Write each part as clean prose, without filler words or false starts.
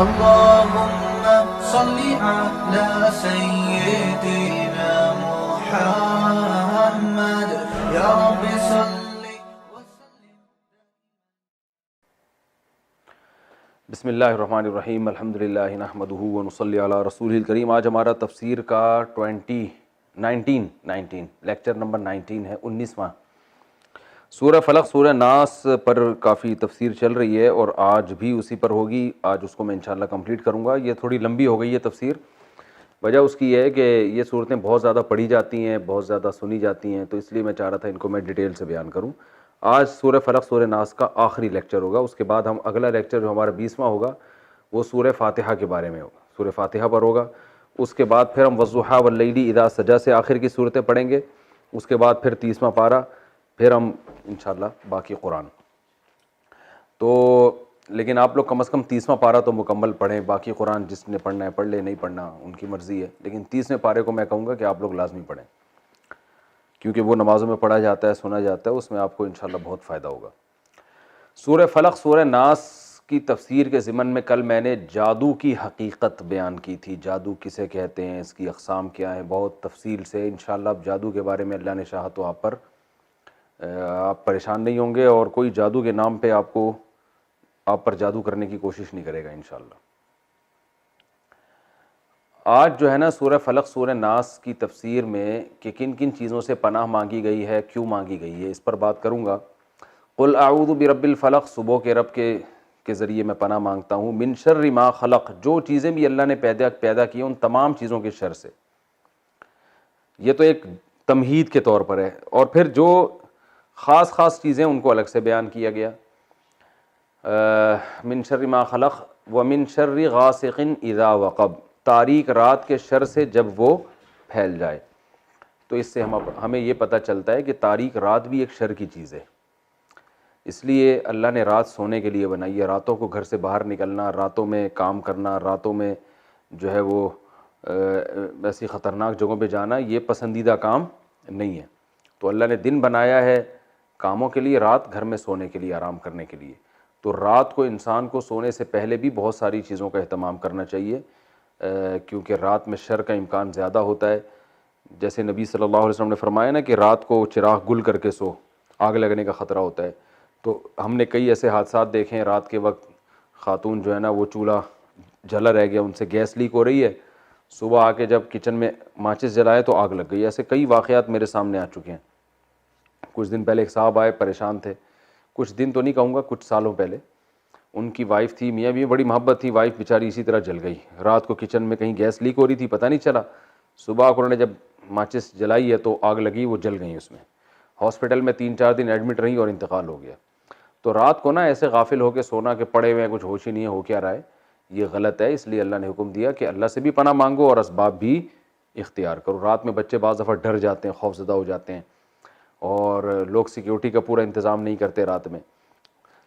اللهم صل على سيدنا محمد يا رب صل وسلم. بسم اللہ الرحمن الرحیم، الحمدللہ نحمدہ ونصلی علی رسولہ الکریم. آج ہمارا تفسیر کا 19 لیکچر نمبر 19 ہے، 19واں. سورہ فلق سورہ ناس پر کافی تفسیر چل رہی ہے اور آج بھی اسی پر ہوگی. آج اس کو میں انشاءاللہ کمپلیٹ کروں گا. یہ تھوڑی لمبی ہو گئی ہے تفسیر. وجہ اس کی ہے کہ یہ صورتیں بہت زیادہ پڑھی جاتی ہیں، بہت زیادہ سنی جاتی ہیں، تو اس لیے میں چاہ رہا تھا ان کو میں ڈیٹیل سے بیان کروں. آج سورہ فلق سورہ ناس کا آخری لیکچر ہوگا. اس کے بعد ہم اگلا لیکچر جو ہمارا 20واں ہوگا وہ سورہ فاتحہ کے بارے میں ہوگا، سورہ فاتحہ پر ہوگا. اس کے بعد پھر ہم والضحیٰ واللیل اذا سجا سے آخر کی صورتیں پڑھیں گے. اس کے بعد پھر 30واں پارہ، پھر ہم انشاءاللہ باقی قرآن. تو لیکن آپ لوگ کم از کم 30واں پارہ تو مکمل پڑھیں. باقی قرآن جس نے پڑھنا ہے پڑھ لے، نہیں پڑھنا ان کی مرضی ہے. لیکن 30ویں پارے کو میں کہوں گا کہ آپ لوگ لازمی پڑھیں، کیونکہ وہ نمازوں میں پڑھا جاتا ہے، سنا جاتا ہے، اس میں آپ کو انشاءاللہ بہت فائدہ ہوگا. سورہ فلق سورہ ناس کی تفسیر کے ضمن میں کل میں نے جادو کی حقیقت بیان کی تھی. جادو کسے کہتے ہیں، اس کی اقسام کیا ہیں، بہت تفصیل سے. انشاءاللہ اب جادو کے بارے میں اللہ نے چاہا تو آپ پریشان نہیں ہوں گے، اور کوئی جادو کے نام پہ آپ پر جادو کرنے کی کوشش نہیں کرے گا انشاءاللہ. آج جو ہے نا سورہ فلق سورہ ناس کی تفسیر میں کہ کن کن چیزوں سے پناہ مانگی گئی ہے، کیوں مانگی گئی ہے، اس پر بات کروں گا. قل اعوذ برب الفلق، صبح کے رب کے ذریعے میں پناہ مانگتا ہوں. من شر ما خلق، جو چیزیں بھی اللہ نے پیدا کی ان تمام چیزوں کے شر سے. یہ تو ایک تمہید کے طور پر ہے، اور پھر جو خاص چیزیں ان کو الگ سے بیان کیا گیا. من شر ما خلق ومن شر غاسق اذا وقب، تاریک رات کے شر سے جب وہ پھیل جائے. تو اس سے ہمیں یہ پتہ چلتا ہے کہ تاریک رات بھی ایک شر کی چیز ہے. اس لیے اللہ نے رات سونے کے لیے بنائی ہے. راتوں کو گھر سے باہر نکلنا، راتوں میں کام کرنا، راتوں میں جو ہے وہ ایسی خطرناک جگہوں پہ جانا، یہ پسندیدہ کام نہیں ہے. تو اللہ نے دن بنایا ہے کاموں کے لیے، رات گھر میں سونے کے لیے، آرام کرنے کے لیے. تو رات کو انسان کو سونے سے پہلے بھی بہت ساری چیزوں کا اہتمام کرنا چاہیے، کیونکہ رات میں شر کا امکان زیادہ ہوتا ہے. جیسے نبی صلی اللہ علیہ وسلم نے فرمایا نا کہ رات کو چراغ گل کر کے سو، آگ لگنے کا خطرہ ہوتا ہے. تو ہم نے کئی ایسے حادثات دیکھے ہیں، رات کے وقت خاتون جو ہے نا وہ چولہا جلا رہ گیا، ان سے گیس لیک ہو رہی ہے، صبح آ کے جب کچن میں ماچس جلائے تو آگ لگ گئی. ایسے کئی واقعات میرے سامنے آ چکے ہیں. کچھ دن پہلے ایک صاحب آئے، پریشان تھے، کچھ دن تو نہیں کہوں گا، کچھ سالوں پہلے. ان کی وائف تھی، میاں بھی بڑی محبت تھی، وائف بیچاری اسی طرح جل گئی. رات کو کچن میں کہیں گیس لیک ہو رہی تھی، پتہ نہیں چلا. صبح انہوں نے جب ماچس جلائی ہے تو آگ لگی، وہ جل گئی. اس میں ہاسپٹل میں 3-4 دن ایڈمٹ رہی اور انتقال ہو گیا. تو رات کو نا ایسے غافل ہو کے سونا کہ پڑے ہوئے ہیں، کچھ ہوش ہی نہیں ہے، ہو کیا رہا ہے، یہ غلط ہے. اس لیے اللہ نے حکم دیا کہ اللہ سے بھی پناہ مانگو اور اسباب بھی اختیار کرو. رات میں بچے بعض دفعہ ڈر جاتے ہیں، خوف زدہ ہو جاتے ہیں، اور لوگ سیکیورٹی کا پورا انتظام نہیں کرتے رات میں.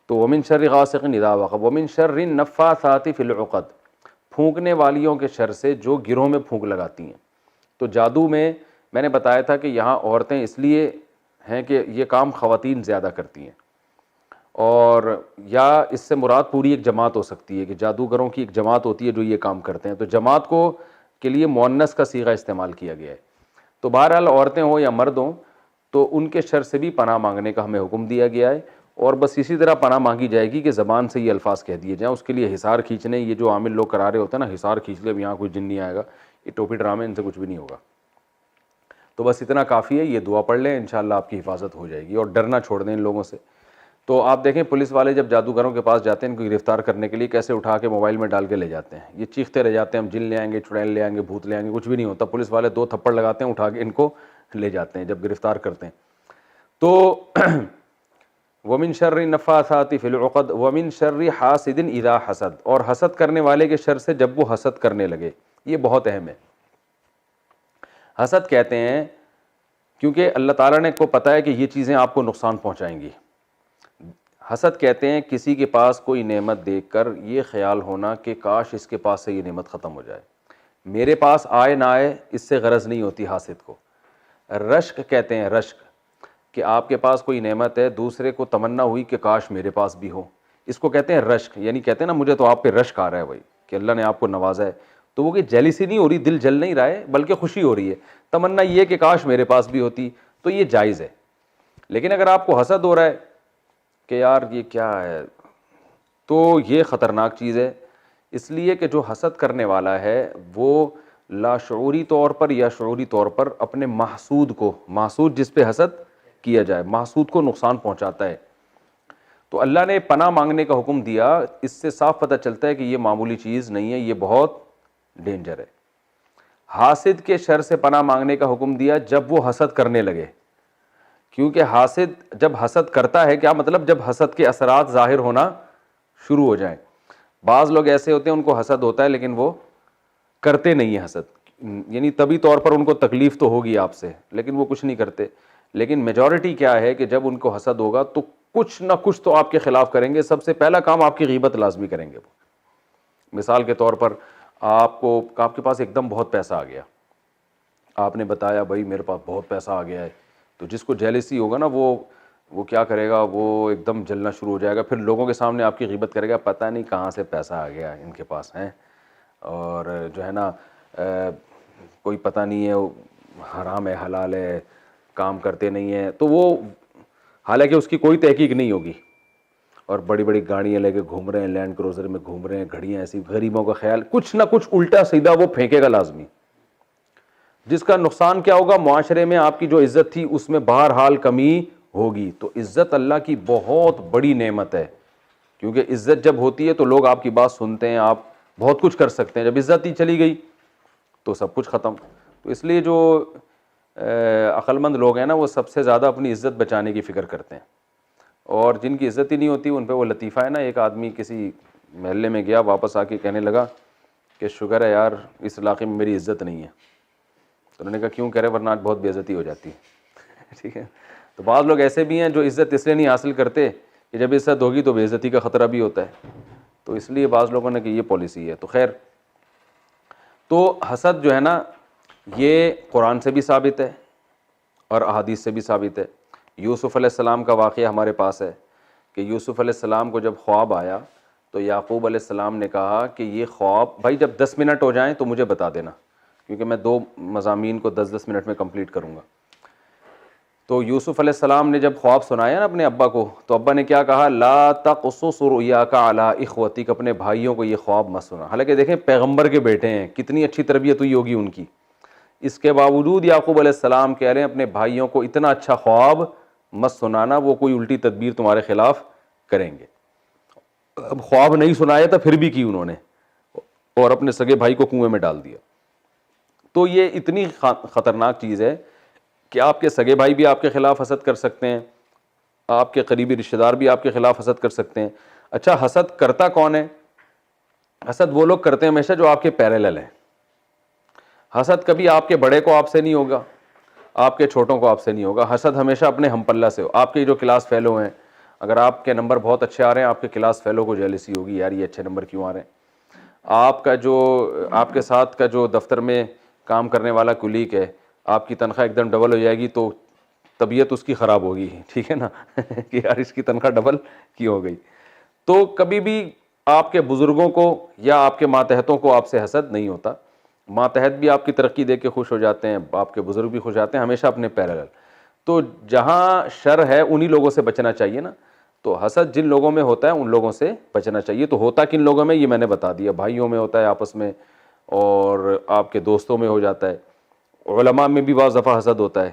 تو ومن شر غاسق اذا وقب ومن شر النفاثات فی العقد، پھونکنے والیوں کے شر سے جو گروہ میں پھونک لگاتی ہیں. تو جادو میں نے بتایا تھا کہ یہاں عورتیں اس لیے ہیں کہ یہ کام خواتین زیادہ کرتی ہیں، اور یا اس سے مراد پوری ایک جماعت ہو سکتی ہے کہ جادوگروں کی ایک جماعت ہوتی ہے جو یہ کام کرتے ہیں. تو جماعت کو کے لیے مؤنث کا صیغہ استعمال کیا گیا ہے. تو بہرحال عورتیں ہوں یا مرد ہوں تو ان کے شر سے بھی پناہ مانگنے کا ہمیں حکم دیا گیا ہے. اور بس اسی طرح پناہ مانگی جائے گی کہ زبان سے یہ الفاظ کہہ دیے جائیں. اس کے لیے حصار کھینچنے، یہ جو عامل لوگ کرا رہے ہوتے ہیں نا، حصار کھینچ لے اب یہاں کوئی جن نہیں آئے گا، یہ ٹوپی ڈرامے، ان سے کچھ بھی نہیں ہوگا. تو بس اتنا کافی ہے. یہ دعا پڑھ لیں، انشاءاللہ آپ کی حفاظت ہو جائے گی، اور ڈرنا چھوڑ دیں ان لوگوں سے. تو آپ دیکھیں پولیس والے جب جادوگروں کے پاس جاتے ہیں ان کو گرفتار کرنے کے لیے، کیسے اٹھا کے موبائل میں ڈال کے لے جاتے ہیں. یہ چیختے رہ جاتے ہیں ہم جن لے آئیں گے، چڑیل لے آئیں گے، بھوت لے آئیں گے. کچھ بھی نہیں ہوتا. پولیس والے 2 تھپڑ لگاتے ہیں، اٹھا کے ان کو لے جاتے ہیں جب گرفتار کرتے ہیں. تو ومن شر النفاثات فی العقد ومن شر حاسد اذا حسد، اور حسد کرنے والے کے شر سے جب وہ حسد کرنے لگے. یہ بہت اہم ہے. حسد کہتے ہیں کیونکہ اللہ تعالیٰ نے کو پتہ ہے کہ یہ چیزیں آپ کو نقصان پہنچائیں گی. حسد کہتے ہیں کسی کے پاس کوئی نعمت دیکھ کر یہ خیال ہونا کہ کاش اس کے پاس سے یہ نعمت ختم ہو جائے. میرے پاس آئے نہ آئے اس سے غرض نہیں ہوتی حاسد کو. رشک کہتے ہیں، رشک، کہ آپ کے پاس کوئی نعمت ہے، دوسرے کو تمنا ہوئی کہ کاش میرے پاس بھی ہو. اس کو کہتے ہیں رشک. یعنی کہتے ہیں نا مجھے تو آپ پہ رشک آ رہا ہے بھائی، کہ اللہ نے آپ کو نوازا ہے, تو وہ کہ جیلیسی نہیں ہو رہی, دل جل نہیں رہا ہے, بلکہ خوشی ہو رہی ہے, تمنا یہ کہ کاش میرے پاس بھی ہوتی, تو یہ جائز ہے. لیکن اگر آپ کو حسد ہو رہا ہے کہ یار یہ کیا ہے, تو یہ خطرناک چیز ہے. اس لیے کہ جو حسد کرنے والا ہے وہ لاشعوری طور پر یا شعوری طور پر اپنے محسود کو, محسود جس پہ حسد کیا جائے, محسود کو نقصان پہنچاتا ہے. تو اللہ نے پناہ مانگنے کا حکم دیا, اس سے صاف پتہ چلتا ہے کہ یہ معمولی چیز نہیں ہے, یہ بہت ڈینجر ہے. حاسد کے شر سے پناہ مانگنے کا حکم دیا جب وہ حسد کرنے لگے, کیونکہ حاسد جب حسد کرتا ہے, کیا مطلب جب حسد کے اثرات ظاہر ہونا شروع ہو جائیں. بعض لوگ ایسے ہوتے ہیں ان کو حسد ہوتا ہے لیکن وہ کرتے نہیں ہیں حسد, یعنی طبی طور پر ان کو تکلیف تو ہوگی آپ سے لیکن وہ کچھ نہیں کرتے. لیکن میجورٹی کیا ہے کہ جب ان کو حسد ہوگا تو کچھ نہ کچھ تو آپ کے خلاف کریں گے. سب سے پہلا کام آپ کی غیبت لازمی کریں گے. وہ مثال کے طور پر آپ کے پاس ایک دم بہت پیسہ آ گیا, آپ نے بتایا بھائی میرے پاس بہت پیسہ آ گیا ہے, تو جس کو جیلسی ہوگا نا وہ کیا کرے گا, وہ ایک دم جلنا شروع ہو جائے گا, پھر لوگوں کے سامنے آپ کی غیبت کرے گا, پتہ نہیں کہاں سے پیسہ آ گیا ان کے پاس ہیں, اور جو ہے نا کوئی پتہ نہیں ہے حرام ہے حلال ہے, کام کرتے نہیں ہیں. تو وہ حالانکہ اس کی کوئی تحقیق نہیں ہوگی, اور بڑی بڑی گاڑیاں لے کے گھوم رہے ہیں, لینڈ کروزر میں گھوم رہے ہیں, گھڑیاں ایسی, غریبوں کا خیال, کچھ نہ کچھ الٹا سیدھا وہ پھینکے گا لازمی, جس کا نقصان کیا ہوگا, معاشرے میں آپ کی جو عزت تھی اس میں بہرحال کمی ہوگی. تو عزت اللہ کی بہت بڑی نعمت ہے, کیونکہ عزت جب ہوتی ہے تو لوگ آپ کی بات سنتے ہیں, آپ بہت کچھ کر سکتے ہیں. جب عزت ہی چلی گئی تو سب کچھ ختم. تو اس لیے جو عقل مند لوگ ہیں نا وہ سب سے زیادہ اپنی عزت بچانے کی فکر کرتے ہیں, اور جن کی عزت ہی نہیں ہوتی ان پہ وہ لطیفہ ہے نا. ایک آدمی کسی محلے میں گیا, واپس آ کے کہنے لگا کہ شکر ہے یار اس علاقے میں میری عزت نہیں ہے. تو انہوں نے کہا کیوں, کہہ رہے ورنہ آج بہت بے عزتی ہو جاتی ہے. ٹھیک ہے, تو بعض لوگ ایسے بھی ہیں جو عزت اس لیے نہیں حاصل کرتے کہ جب عزت ہوگی تو بے عزتی کا خطرہ بھی ہوتا ہے, تو اس لیے بعض لوگوں نے کہ یہ پالیسی ہے. تو خیر, تو حسد جو ہے نا یہ قرآن سے بھی ثابت ہے اور احادیث سے بھی ثابت ہے. یوسف علیہ السلام کا واقعہ ہمارے پاس ہے کہ یوسف علیہ السلام کو جب خواب آیا تو یعقوب علیہ السلام نے کہا کہ یہ خواب بھائی جب 10 منٹ ہو جائیں تو مجھے بتا دینا, کیونکہ میں 2 مضامین کو 10-10 منٹ میں کمپلیٹ کروں گا. تو یوسف علیہ السلام نے جب خواب سنایا نا اپنے ابا کو, تو ابا نے کیا کہا, لا تقصص رؤیاک علی اخوتک, اپنے بھائیوں کو یہ خواب مت سنا. حالانکہ دیکھیں پیغمبر کے بیٹے ہیں, کتنی اچھی تربیت ہوئی ہوگی ان کی, اس کے باوجود یعقوب علیہ السلام کہہ رہے ہیں اپنے بھائیوں کو اتنا اچھا خواب مت سنانا, وہ کوئی الٹی تدبیر تمہارے خلاف کریں گے. اب خواب نہیں سنایا تھا پھر بھی کی انہوں نے, اور اپنے سگے بھائی کو کنویں میں ڈال دیا. تو یہ اتنی خطرناک چیز ہے کہ آپ کے سگے بھائی بھی آپ کے خلاف حسد کر سکتے ہیں, آپ کے قریبی رشتہ دار بھی آپ کے خلاف حسد کر سکتے ہیں. اچھا حسد کرتا کون ہے؟ حسد وہ لوگ کرتے ہیں ہمیشہ جو آپ کے پیرالل ہیں. حسد کبھی آپ کے بڑے کو آپ سے نہیں ہوگا, آپ کے چھوٹوں کو آپ سے نہیں ہوگا. حسد ہمیشہ اپنے ہم پلہ سے ہو. آپ کے جو کلاس فیلو ہیں, اگر آپ کے نمبر بہت اچھے آ رہے ہیں آپ کے کلاس فیلو کو جیلسی ہوگی, یار یہ اچھے نمبر کیوں آ رہے ہیں. آپ کا جو آپ کے ساتھ کا جو دفتر میں کام کرنے والا کلیگ ہے, آپ کی تنخواہ ایک دم ڈبل ہو جائے گی تو طبیعت اس کی خراب ہوگی, ٹھیک ہے نا, کہ یار اس کی تنخواہ ڈبل کیوں ہو گئی. تو کبھی بھی آپ کے بزرگوں کو یا آپ کے ماتحتوں کو آپ سے حسد نہیں ہوتا. ماتحت بھی آپ کی ترقی دیکھ کے خوش ہو جاتے ہیں, آپ کے بزرگ بھی خوش جاتے ہیں, ہمیشہ اپنے پیرالل. تو جہاں شر ہے انہی لوگوں سے بچنا چاہیے نا. تو حسد جن لوگوں میں ہوتا ہے ان لوگوں سے بچنا چاہیے. تو ہوتا کن لوگوں میں یہ میں نے بتا دیا, بھائیوں میں ہوتا ہے آپس میں, اور آپ کے دوستوں میں ہو جاتا ہے. علماء میں بھی بعض دفعہ حسد ہوتا ہے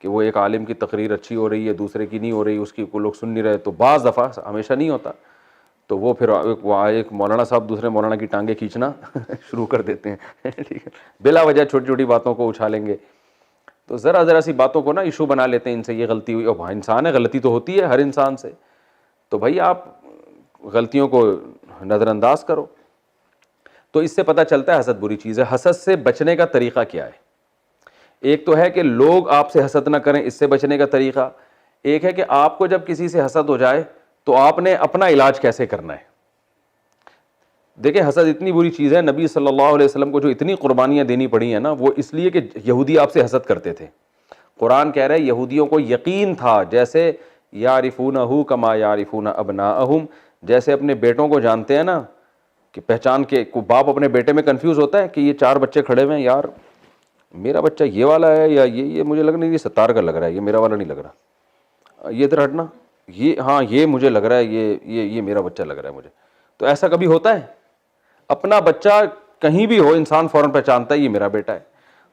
کہ وہ ایک عالم کی تقریر اچھی ہو رہی ہے دوسرے کی نہیں ہو رہی, اس کی کو لوگ سن نہیں رہے. تو بعض دفعہ, ہمیشہ نہیں ہوتا, تو وہ پھر ایک مولانا صاحب دوسرے مولانا کی ٹانگیں کھینچنا شروع کر دیتے ہیں, ٹھیک ہے, بلا وجہ چھوٹی چھوٹی باتوں کو اچھالیں گے. تو ذرا سی باتوں کو نا ایشو بنا لیتے ہیں, ان سے یہ غلطی ہوئی, اور انسان ہے, غلطی تو ہوتی ہے ہر انسان سے. تو بھائی آپ غلطیوں کو نظر انداز کرو. تو اس سے پتہ چلتا ہے حسد بری چیز ہے. حسد سے بچنے کا طریقہ کیا ہے؟ ایک تو ہے کہ لوگ آپ سے حسد نہ کریں, اس سے بچنے کا طریقہ. ایک ہے کہ آپ کو جب کسی سے حسد ہو جائے تو آپ نے اپنا علاج کیسے کرنا ہے. دیکھیں حسد اتنی بری چیز ہے, نبی صلی اللہ علیہ وسلم کو جو اتنی قربانیاں دینی پڑی ہیں نا, وہ اس لیے کہ یہودی آپ سے حسد کرتے تھے. قرآن کہہ رہے ہیں یہودیوں کو یقین تھا, جیسے یعرفونہ کما یعرفون ابناءہم, جیسے اپنے بیٹوں کو جانتے ہیں نا کہ پہچان کے کوئی باپ اپنے بیٹے میں کنفیوز ہوتا ہے کہ یہ 4 بچے کھڑے ہوئے ہیں، یار میرا بچہ یہ والا ہے یا یہ مجھے لگ نہیں، یہ ستار کا لگ رہا ہے، یہ میرا والا نہیں لگ رہا، یہ ادھر ہٹنا، یہ ہاں یہ مجھے لگ رہا ہے، یہ میرا بچہ لگ رہا ہے مجھے. تو ایسا کبھی ہوتا ہے؟ اپنا بچہ کہیں بھی ہو انسان فوراً پہچانتا ہے یہ میرا بیٹا ہے.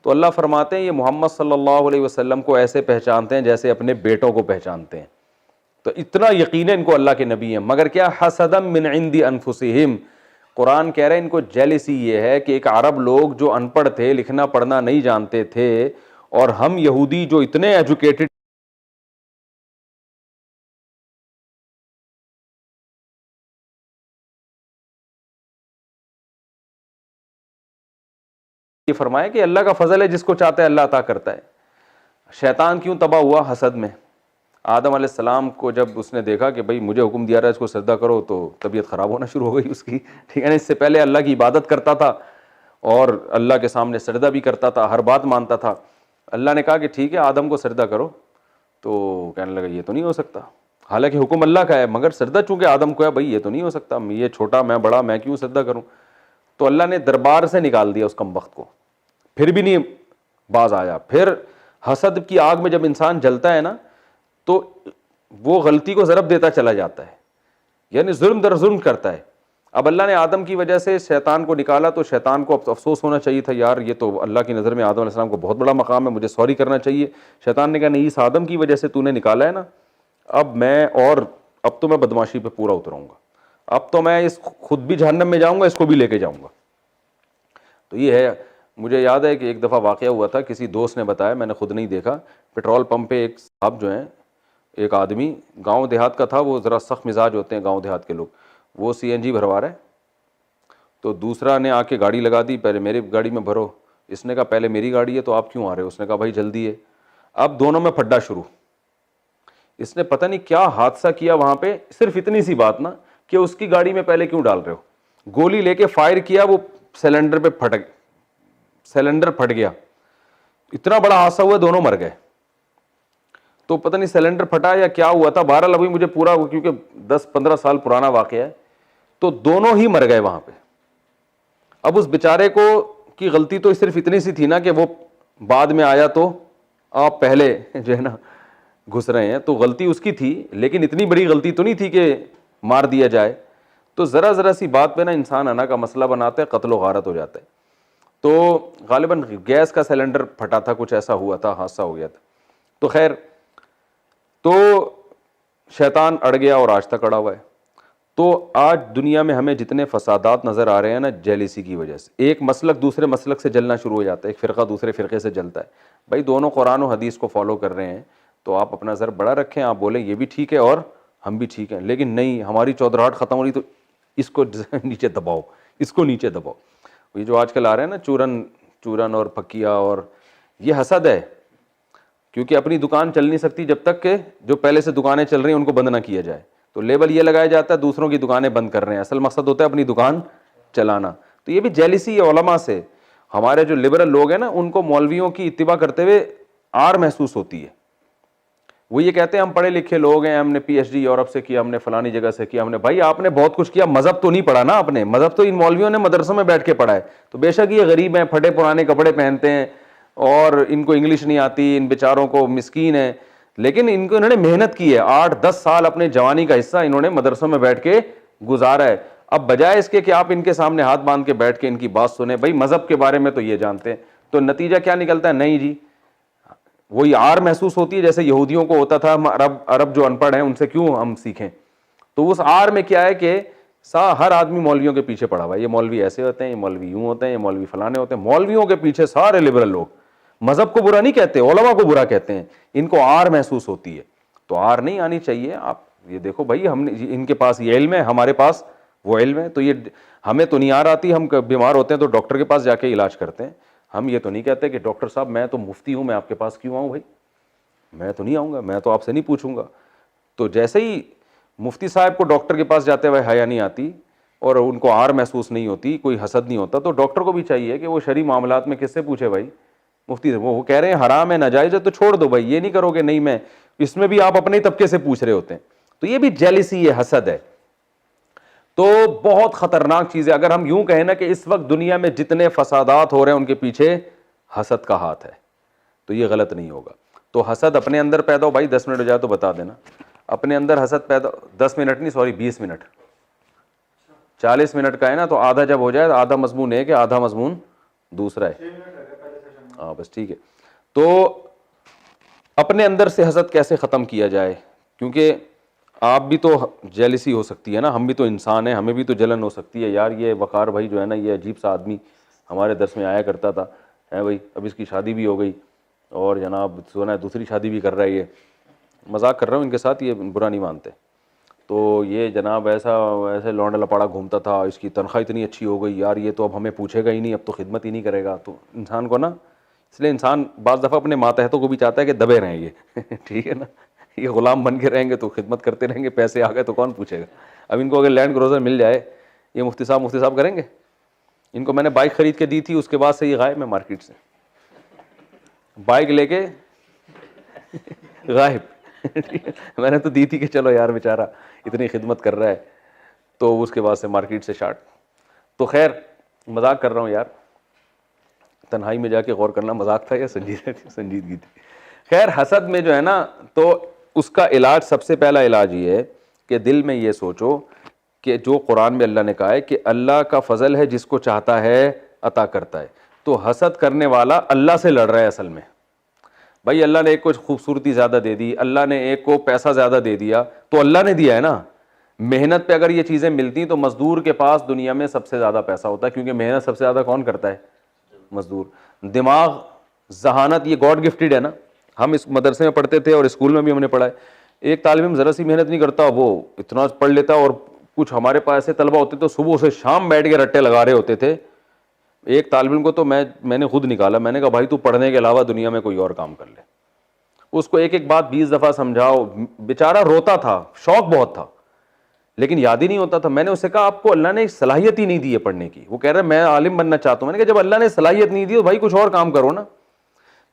تو اللہ فرماتے ہیں یہ محمد صلی اللہ علیہ وسلم کو ایسے پہچانتے ہیں جیسے اپنے بیٹوں کو پہچانتے ہیں. تو اتنا یقین ہے ان کو اللہ کے نبی ہیں. مگر کیا حسدا من عند انفسہم، قرآن کہہ رہے ہیں ان کو جیلسی یہ ہے کہ ایک عرب لوگ جو ان پڑھ تھے، لکھنا پڑھنا نہیں جانتے تھے، اور ہم یہودی جو اتنے ایجوکیٹڈ یہ فرمایا کہ اللہ کا فضل ہے، جس کو چاہتا ہے اللہ عطا کرتا ہے. شیطان کیوں تباہ ہوا؟ حسد میں. آدم علیہ السلام کو جب اس نے دیکھا کہ بھئی مجھے حکم دیا رہا ہے اس کو سجدہ کرو، تو طبیعت خراب ہونا شروع ہو گئی اس کی. ٹھیک ہے نا، اس سے پہلے اللہ کی عبادت کرتا تھا اور اللہ کے سامنے سجدہ بھی کرتا تھا، ہر بات مانتا تھا. اللہ نے کہا کہ ٹھیک ہے آدم کو سجدہ کرو، تو کہنے لگا یہ تو نہیں ہو سکتا، حالانکہ حکم اللہ کا ہے، مگر سجدہ چونکہ آدم کو ہے، بھئی یہ تو نہیں ہو سکتا، یہ چھوٹا میں بڑا، میں کیوں سجدہ کروں. تو اللہ نے دربار سے نکال دیا اس کمبخت کو، پھر بھی نہیں باز آیا. پھر حسد کی آگ میں جب انسان جلتا ہے نا تو وہ غلطی کو ضرب دیتا چلا جاتا ہے، یعنی ظلم در ظلم کرتا ہے. اب اللہ نے آدم کی وجہ سے شیطان کو نکالا تو شیطان کو افسوس ہونا چاہیے تھا، یار یہ تو اللہ کی نظر میں آدم علیہ السلام کو بہت بڑا مقام ہے، مجھے سوری کرنا چاہیے. شیطان نے کہا نہیں، اس آدم کی وجہ سے تو نے نکالا ہے نا، اب تو میں بدماشی پہ پورا اتروں گا، اب تو میں اس خود بھی جہنم میں جاؤں گا، اس کو بھی لے کے جاؤں گا. تو یہ ہے. مجھے یاد ہے کہ ایک دفعہ واقعہ ہوا تھا، کسی دوست نے بتایا، میں نے خود نہیں دیکھا. پیٹرول پمپ پہ ایک صاحب جو ہیں، ایک آدمی گاؤں دیہات کا تھا، وہ ذرا سخت مزاج ہوتے ہیں گاؤں دیہات کے لوگ، وہ سی این جی بھروا رہا ہے، تو دوسرا نے آ کے گاڑی لگا دی، پہلے میری گاڑی میں بھرو. اس نے کہا پہلے میری گاڑی ہے تو آپ کیوں آ رہے ہو؟ اس نے کہا بھائی جلدی ہے. اب دونوں میں پھڈا شروع. اس نے پتہ نہیں کیا حادثہ کیا وہاں پہ، صرف اتنی سی بات نا کہ اس کی گاڑی میں پہلے کیوں ڈال رہے ہو. گولی لے کے فائر کیا، وہ سلنڈر پہ سلنڈر پھٹ گیا. اتنا بڑا حادثہ ہوا، دونوں مر گئے. تو پتہ نہیں سلنڈر پھٹا یا کیا ہوا تھا، بہرحال ابھی مجھے پورا، کیونکہ 10-15 سال پرانا واقعہ ہے، تو دونوں ہی مر گئے وہاں پہ. اب اس بیچارے کو کی غلطی تو صرف اتنی سی تھی نا کہ وہ بعد میں آیا تو آپ پہلے جو ہے نا گھس رہے ہیں، تو غلطی اس کی تھی، لیکن اتنی بڑی غلطی تو نہیں تھی کہ مار دیا جائے. تو ذرا سی بات پہ نا انسان انا کا مسئلہ بناتا ہے، قتل و غارت ہو جاتا ہے. تو غالباً گیس کا سلنڈر پھٹا تھا، کچھ ایسا ہوا تھا، حادثہ ہو گیا تھا. تو خیر، تو شیطان اڑ گیا اور آج تک اڑا ہوا ہے. تو آج دنیا میں ہمیں جتنے فسادات نظر آ رہے ہیں نا، جیلیسی کی وجہ سے. ایک مسلک دوسرے مسلک سے جلنا شروع ہو جاتا ہے، ایک فرقہ دوسرے فرقے سے جلتا ہے. بھائی دونوں قرآن و حدیث کو فالو کر رہے ہیں تو آپ اپنا ذر بڑا رکھیں، آپ بولیں یہ بھی ٹھیک ہے اور ہم بھی ٹھیک ہیں، لیکن نہیں، ہماری چودراہٹ ختم ہو رہی تو اس کو نیچے دباؤ، اس کو نیچے دباؤ. یہ جو آج کل آ رہے ہیں نا چورن اور پکیا، اور یہ حسد ہے، کیونکہ اپنی دکان چل نہیں سکتی جب تک کہ جو پہلے سے دکانیں چل رہی ہیں ان کو بند نہ کیا جائے. تو لیبل یہ لگایا جاتا ہے دوسروں کی دکانیں بند کر رہے ہیں، اصل مقصد ہوتا ہے اپنی دکان چلانا. تو یہ بھی جیلیسی ہے علماء سے. ہمارے جو لبرل لوگ ہیں نا، ان کو مولویوں کی اتباع کرتے ہوئے آر محسوس ہوتی ہے. وہ یہ کہتے ہیں ہم پڑھے لکھے لوگ ہیں، ہم نے پی ایچ ڈی یورپ سے کیا، ہم نے فلانی جگہ سے کیا، ہم نے. بھائی آپ نے بہت کچھ کیا، مذہب تو نہیں پڑھا نا آپ نے. مذہب تو ان مولویوں نے مدرسوں میں بیٹھ کے پڑھا ہے. تو بے شک یہ غریب ہیں، پھٹے پرانے کپڑے پہنتے ہیں اور ان کو انگلش نہیں آتی، ان بیچاروں کو مسکین ہیں، لیکن ان کو انہوں نے محنت کی ہے. 8-10 سال اپنے جوانی کا حصہ انہوں نے مدرسوں میں بیٹھ کے گزارا ہے. اب بجائے اس کے کہ آپ ان کے سامنے ہاتھ باندھ کے بیٹھ کے ان کی بات سنیں، بھائی مذہب کے بارے میں تو یہ جانتے ہیں، تو نتیجہ کیا نکلتا ہے؟ نہیں جی، وہی آر محسوس ہوتی ہے جیسے یہودیوں کو ہوتا تھا. عرب جو ان پڑھ ہیں ان سے کیوں ہم سیکھیں؟ تو اس آر میں کیا ہے کہ ہر آدمی مولویوں کے پیچھے پڑا ہوا ہے. یہ مولوی ایسے ہوتے ہیں، یہ مولوی یوں ہوتے ہیں، یہ مولوی فلانے ہوتے ہیں. مولویوں کے پیچھے سارے لبرل لوگ. مذہب کو برا نہیں کہتے، علماء کو برا کہتے ہیں. ان کو آر محسوس ہوتی ہے. تو آر نہیں آنی چاہیے. آپ یہ دیکھو بھائی، ہم نے ان کے پاس یہ علم ہے، ہمارے پاس وہ علم ہے. تو یہ ہمیں تو نہیں آر آتی، ہم بیمار ہوتے ہیں تو ڈاکٹر کے پاس جا کے علاج کرتے ہیں. ہم یہ تو نہیں کہتے کہ ڈاکٹر صاحب میں تو مفتی ہوں، میں آپ کے پاس کیوں آؤں؟ بھائی میں تو نہیں آؤں گا، میں تو آپ سے نہیں پوچھوں گا. تو جیسے ہی مفتی صاحب کو ڈاکٹر کے پاس جاتے ہوئے حیا نہیں آتی اور ان کو آر محسوس نہیں ہوتی، کوئی حسد نہیں ہوتا، تو ڈاکٹر کو بھی چاہیے کہ وہ شرعی معاملات میں کس سے پوچھے. بھائی مفتی سے وہ کہہ رہے ہیں حرام ہے، ناجائز ہے، تو چھوڑ دو بھائی. یہ نہیں کرو کہ نہیں میں اس میں بھی آپ اپنے طبقے سے پوچھ رہے ہوتے ہیں. تو یہ بھی جیلسی ہے، حسد ہے. تو بہت خطرناک چیز ہے. اگر ہم یوں کہیں نا کہ اس وقت دنیا میں جتنے فسادات ہو رہے ہیں ان کے پیچھے حسد کا ہاتھ ہے, تو یہ غلط نہیں ہوگا. تو حسد اپنے اندر پیدا ہو, بھائی 10 منٹ ہو جائے تو بتا دینا, اپنے اندر حسد پیدا, 10 منٹ نہیں سوری 20 منٹ, 40 منٹ کا ہے نا, تو آدھا جب ہو جائے, آدھا مضمون ایک ہے آدھا مضمون دوسرا ہے. ہاں بس ٹھیک ہے. تو اپنے اندر سے حسد کیسے ختم کیا جائے, کیونکہ آپ بھی تو جیلسی ہو سکتی ہے نا, ہم بھی تو انسان ہیں, ہمیں بھی تو جلن ہو سکتی ہے یار, یہ وقار بھائی جو ہے نا یہ عجیب سا آدمی ہمارے درس میں آیا کرتا تھا ہے بھائی, اب اس کی شادی بھی ہو گئی اور جناب سونا ہے دوسری شادی بھی کر رہا ہے, یہ مذاق کر رہا ہوں ان کے ساتھ, یہ برا نہیں مانتے. تو یہ جناب ایسے لونڈا لپاڑا گھومتا تھا, اس کی تنخواہ اتنی اچھی ہو گئی یار, یہ تو اب ہمیں پوچھے گا ہی نہیں, اب تو خدمت ہی نہیں کرے گا. تو انسان کو نا, اس لیے انسان بعض دفعہ اپنے ماتحتوں کو بھی چاہتا ہے کہ دبے رہیں یہ ٹھیک ہے نا, یہ غلام بن کے رہیں گے تو خدمت کرتے رہیں گے, پیسے آ گئے تو کون پوچھے گا. اب ان کو اگر لینڈ کروزر مل جائے, یہ مفتی صاحب کریں گے. ان کو میں نے بائک خرید کے دی تھی, اس کے بعد سے یہ غائب ہے مارکیٹ سے, بائک لے کے غائب. میں نے تو دی تھی کہ چلو یار بیچارہ اتنی خدمت کر رہا ہے, تو اس کے بعد سے مارکیٹ سے شارٹ. تو خیر مذاق کر رہا ہوں یار, تنہائی میں جا کے غور کرنا مذاق تھا یا سنجیدگی تھی. خیر حسد میں جو ہے نا, تو اس کا علاج, سب سے پہلا علاج یہ ہے کہ دل میں یہ سوچو کہ جو قرآن میں اللہ نے کہا ہے کہ اللہ کا فضل ہے جس کو چاہتا ہے عطا کرتا ہے. تو حسد کرنے والا اللہ سے لڑ رہا ہے اصل میں. بھائی اللہ نے ایک کو خوبصورتی زیادہ دے دی, اللہ نے ایک کو پیسہ زیادہ دے دیا, تو اللہ نے دیا ہے نا. محنت پہ اگر یہ چیزیں ملتی تو مزدور کے پاس دنیا میں سب سے زیادہ پیسہ ہوتا ہے, کیونکہ محنت سب سے زیادہ کون کرتا ہے؟ مزدور. دماغ, ذہانت, یہ گاڈ گفٹڈ ہے نا. ہم اس مدرسے میں پڑھتے تھے اور اسکول میں بھی ہم نے پڑھا ہے, ایک طالب علم ذرا سی محنت نہیں کرتا, وہ اتنا پڑھ لیتا. اور کچھ ہمارے پاس ایسے طلبہ ہوتے تو صبح سے شام بیٹھ کے رٹے لگا رہے ہوتے تھے. ایک طالب علم کو تو میں نے خود نکالا, میں نے کہا بھائی تو پڑھنے کے علاوہ دنیا میں کوئی اور کام کر لے. اس کو ایک بات 20 دفعہ سمجھاؤ, بیچارہ روتا تھا, شوق بہت تھا لیکن یاد ہی نہیں ہوتا تھا. میں نے اسے کہا آپ کو اللہ نے صلاحیت ہی نہیں دی ہے پڑھنے کی. وہ کہہ رہا ہے میں عالم بننا چاہتا ہوں. میں نے کہا جب اللہ نے صلاحیت نہیں دی تو بھائی کچھ اور کام کرو نا,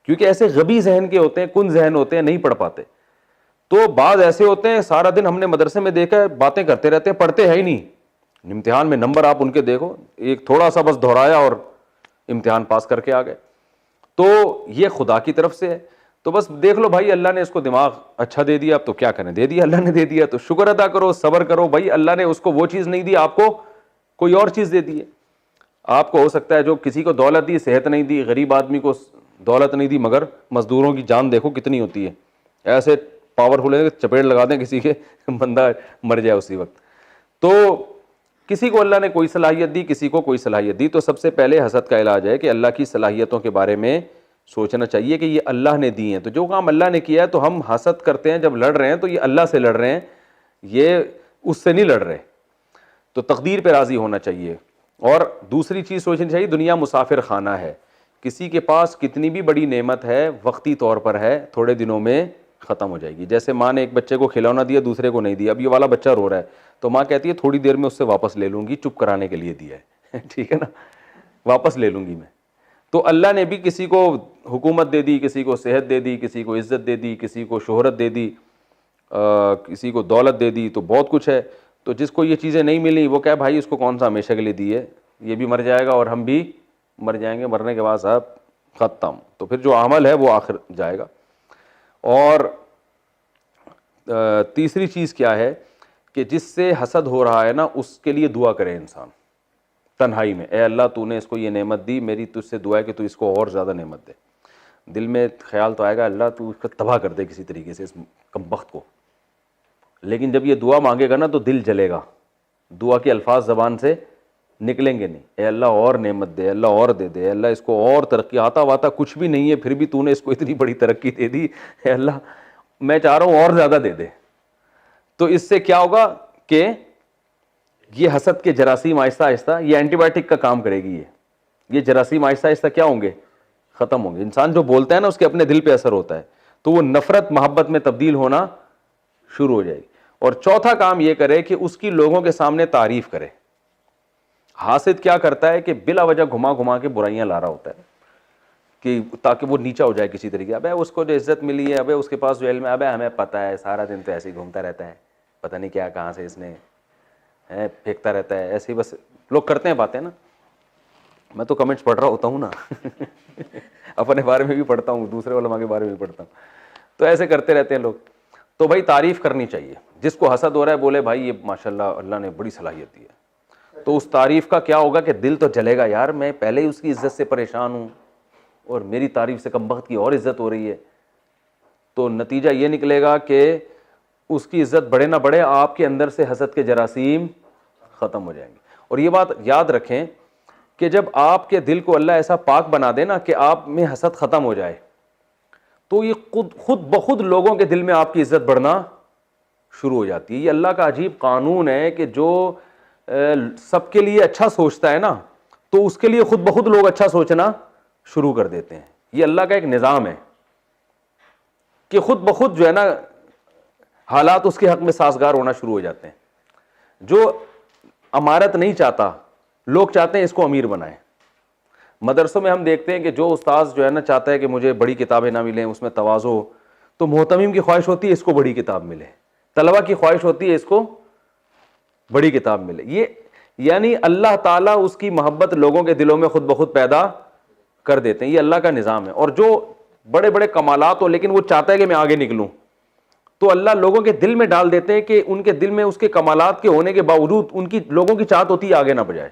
کیونکہ ایسے غبی ذہن کے ہوتے ہیں, کن ذہن ہوتے ہیں, نہیں پڑھ پاتے. تو بعض ایسے ہوتے ہیں سارا دن ہم نے مدرسے میں دیکھا ہے باتیں کرتے رہتے ہیں, پڑھتے ہیں ہی نہیں. امتحان میں نمبر آپ ان کے دیکھو, ایک تھوڑا سا بس دہرایا اور امتحان پاس کر کے آ گئے. تو یہ خدا کی طرف سے ہے. تو بس دیکھ لو بھائی اللہ نے اس کو دماغ اچھا دے دیا, اب تو کیا کریں, دے دیا اللہ نے, دے دیا تو شکر ادا کرو, صبر کرو. بھائی اللہ نے اس کو وہ چیز نہیں دی, آپ کو کوئی اور چیز دے دی ہے. آپ کو ہو سکتا ہے جو کسی کو دولت دی صحت نہیں دی, غریب آدمی کو دولت نہیں دی مگر مزدوروں کی جان دیکھو کتنی ہوتی ہے, ایسے پاورفل ہے چپیڑ لگا دیں کسی کے, بندہ مر جائے اسی وقت. تو کسی کو اللہ نے کوئی صلاحیت دی, کسی کو کوئی صلاحیت دی. تو سب سے پہلے حسد کا علاج ہے کہ اللہ کی صلاحیتوں کے بارے میں سوچنا چاہیے کہ یہ اللہ نے دی ہیں, تو جو کام اللہ نے کیا ہے تو ہم حسد کرتے ہیں جب لڑ رہے ہیں تو یہ اللہ سے لڑ رہے ہیں, یہ اس سے نہیں لڑ رہے. تو تقدیر پہ راضی ہونا چاہیے. اور دوسری چیز سوچنی چاہیے, دنیا مسافر خانہ ہے, کسی کے پاس کتنی بھی بڑی نعمت ہے وقتی طور پر ہے, تھوڑے دنوں میں ختم ہو جائے گی. جیسے ماں نے ایک بچے کو کھلونا دیا دوسرے کو نہیں دیا, اب یہ والا بچہ رو رہا ہے تو ماں کہتی ہے تھوڑی دیر میں اس سے واپس لے لوں گی, چپ کرانے کے لیے دیا ہے ٹھیک ہے نا, واپس لے لوں گی میں. تو اللہ نے بھی کسی کو حکومت دے دی, کسی کو صحت دے دی, کسی کو عزت دے دی, کسی کو شہرت دے دی, کسی کو دولت دے دی, تو بہت کچھ ہے. تو جس کو یہ چیزیں نہیں ملی وہ کہے بھائی اس کو کون سا ہمیشہ کے لیے دی ہے, یہ بھی مر جائے گا اور ہم بھی مر جائیں گے, مرنے کے بعد صاحب ختم. تو پھر جو عمل ہے وہ آخر جائے گا. اور تیسری چیز کیا ہے کہ جس سے حسد ہو رہا ہے نا اس کے لیے دعا کرے انسان تنہائی میں, اے اللہ تو نے اس کو یہ نعمت دی, میری تجھ سے دعا ہے کہ تو اس کو اور زیادہ نعمت دے. دل میں خیال تو آئے گا اللہ تو اس کو تباہ کر دے کسی طریقے سے اس کمبخت کو, لیکن جب یہ دعا مانگے گا نا تو دل جلے گا, دعا کے الفاظ زبان سے نکلیں گے نہیں. اے اللہ اور نعمت دے, اللہ اور دے دے, اللہ اس کو اور ترقی, آتا واتا کچھ بھی نہیں ہے پھر بھی تو نے اس کو اتنی بڑی ترقی دے دی, اے اللہ میں چاہ رہا ہوں اور زیادہ دے دے. تو اس سے کیا ہوگا کہ یہ حسد کے جراثیم آہستہ آہستہ, یہ اینٹی بائیوٹک کا کام کرے گی, یہ جراثیم آہستہ آہستہ کیا ہوں گے, ختم ہوں گے. انسان جو بولتا ہے نا اس کے اپنے دل پہ اثر ہوتا ہے, تو وہ نفرت محبت میں تبدیل ہونا شروع ہو جائے گی. اور چوتھا کام یہ کرے کہ اس کی لوگوں کے سامنے تعریف کرے. حاسد کیا کرتا ہے کہ بلا وجہ گھما گھما کے برائیاں لا رہا ہوتا ہے کہ تاکہ وہ نیچا ہو جائے کسی طریقے. ابے اس کو جو عزت ملی ہے, ابے اس کے پاس جو علم ہے, ابے ہمیں پتہ ہے, سارا دن تو ایسے ہی گھومتا رہتا ہے, پتہ نہیں کیا کہاں سے اس نے ہے پھینکتا رہتا ہے ایسے ہی، بس لوگ کرتے ہیں باتیں نا. میں تو کمنٹس پڑھ رہا ہوتا ہوں نا اپنے بارے میں بھی پڑھتا ہوں، دوسرے علماء کے بارے میں بھی پڑھتا ہوں، تو ایسے کرتے رہتے ہیں لوگ. تو بھائی تعریف کرنی چاہیے، جس کو حسد ہو رہا ہے بولے بھائی یہ ماشاءاللہ اللہ نے بڑی صلاحیت دی ہے. تو اس تعریف کا کیا ہوگا کہ دل تو جلے گا، یار میں پہلے ہی اس کی عزت سے پریشان ہوں اور میری تعریف سے کم بخت کی اور عزت ہو رہی ہے. تو نتیجہ یہ نکلے گا کہ اس کی عزت بڑھے نہ بڑھے، آپ کے اندر سے حسد کے جراثیم ختم ہو جائیں گے. اور یہ بات یاد رکھیں کہ جب آپ کے دل کو اللہ ایسا پاک بنا دے نا کہ آپ میں حسد ختم ہو جائے، تو یہ خود بخود لوگوں کے دل میں آپ کی عزت بڑھنا شروع ہو جاتی ہے. یہ اللہ کا عجیب قانون ہے کہ جو سب کے لیے اچھا سوچتا ہے نا، تو اس کے لیے خود بخود لوگ اچھا سوچنا شروع کر دیتے ہیں. یہ اللہ کا ایک نظام ہے کہ خود بخود جو ہے نا حالات اس کے حق میں سازگار ہونا شروع ہو جاتے ہیں. جو امارت نہیں چاہتا، لوگ چاہتے ہیں اس کو امیر بنائیں. مدرسوں میں ہم دیکھتے ہیں کہ جو استاذ جو ہے نا چاہتا ہے کہ مجھے بڑی کتابیں نہ ملیں، اس میں تواضع ہو، تو محتمم کی خواہش ہوتی ہے اس کو بڑی کتاب ملے، طلبہ کی خواہش ہوتی ہے اس کو بڑی کتاب ملے. یہ یعنی اللہ تعالیٰ اس کی محبت لوگوں کے دلوں میں خود بخود پیدا کر دیتے ہیں. یہ اللہ کا نظام ہے. اور جو بڑے بڑے کمالات ہو لیکن وہ چاہتا ہے کہ میں آگے نکلوں، تو اللہ لوگوں کے دل میں ڈال دیتے ہیں کہ ان کے دل میں اس کے کمالات کے ہونے کے باوجود ان کی لوگوں کی چاہت ہوتی ہے آگے نہ بجائے.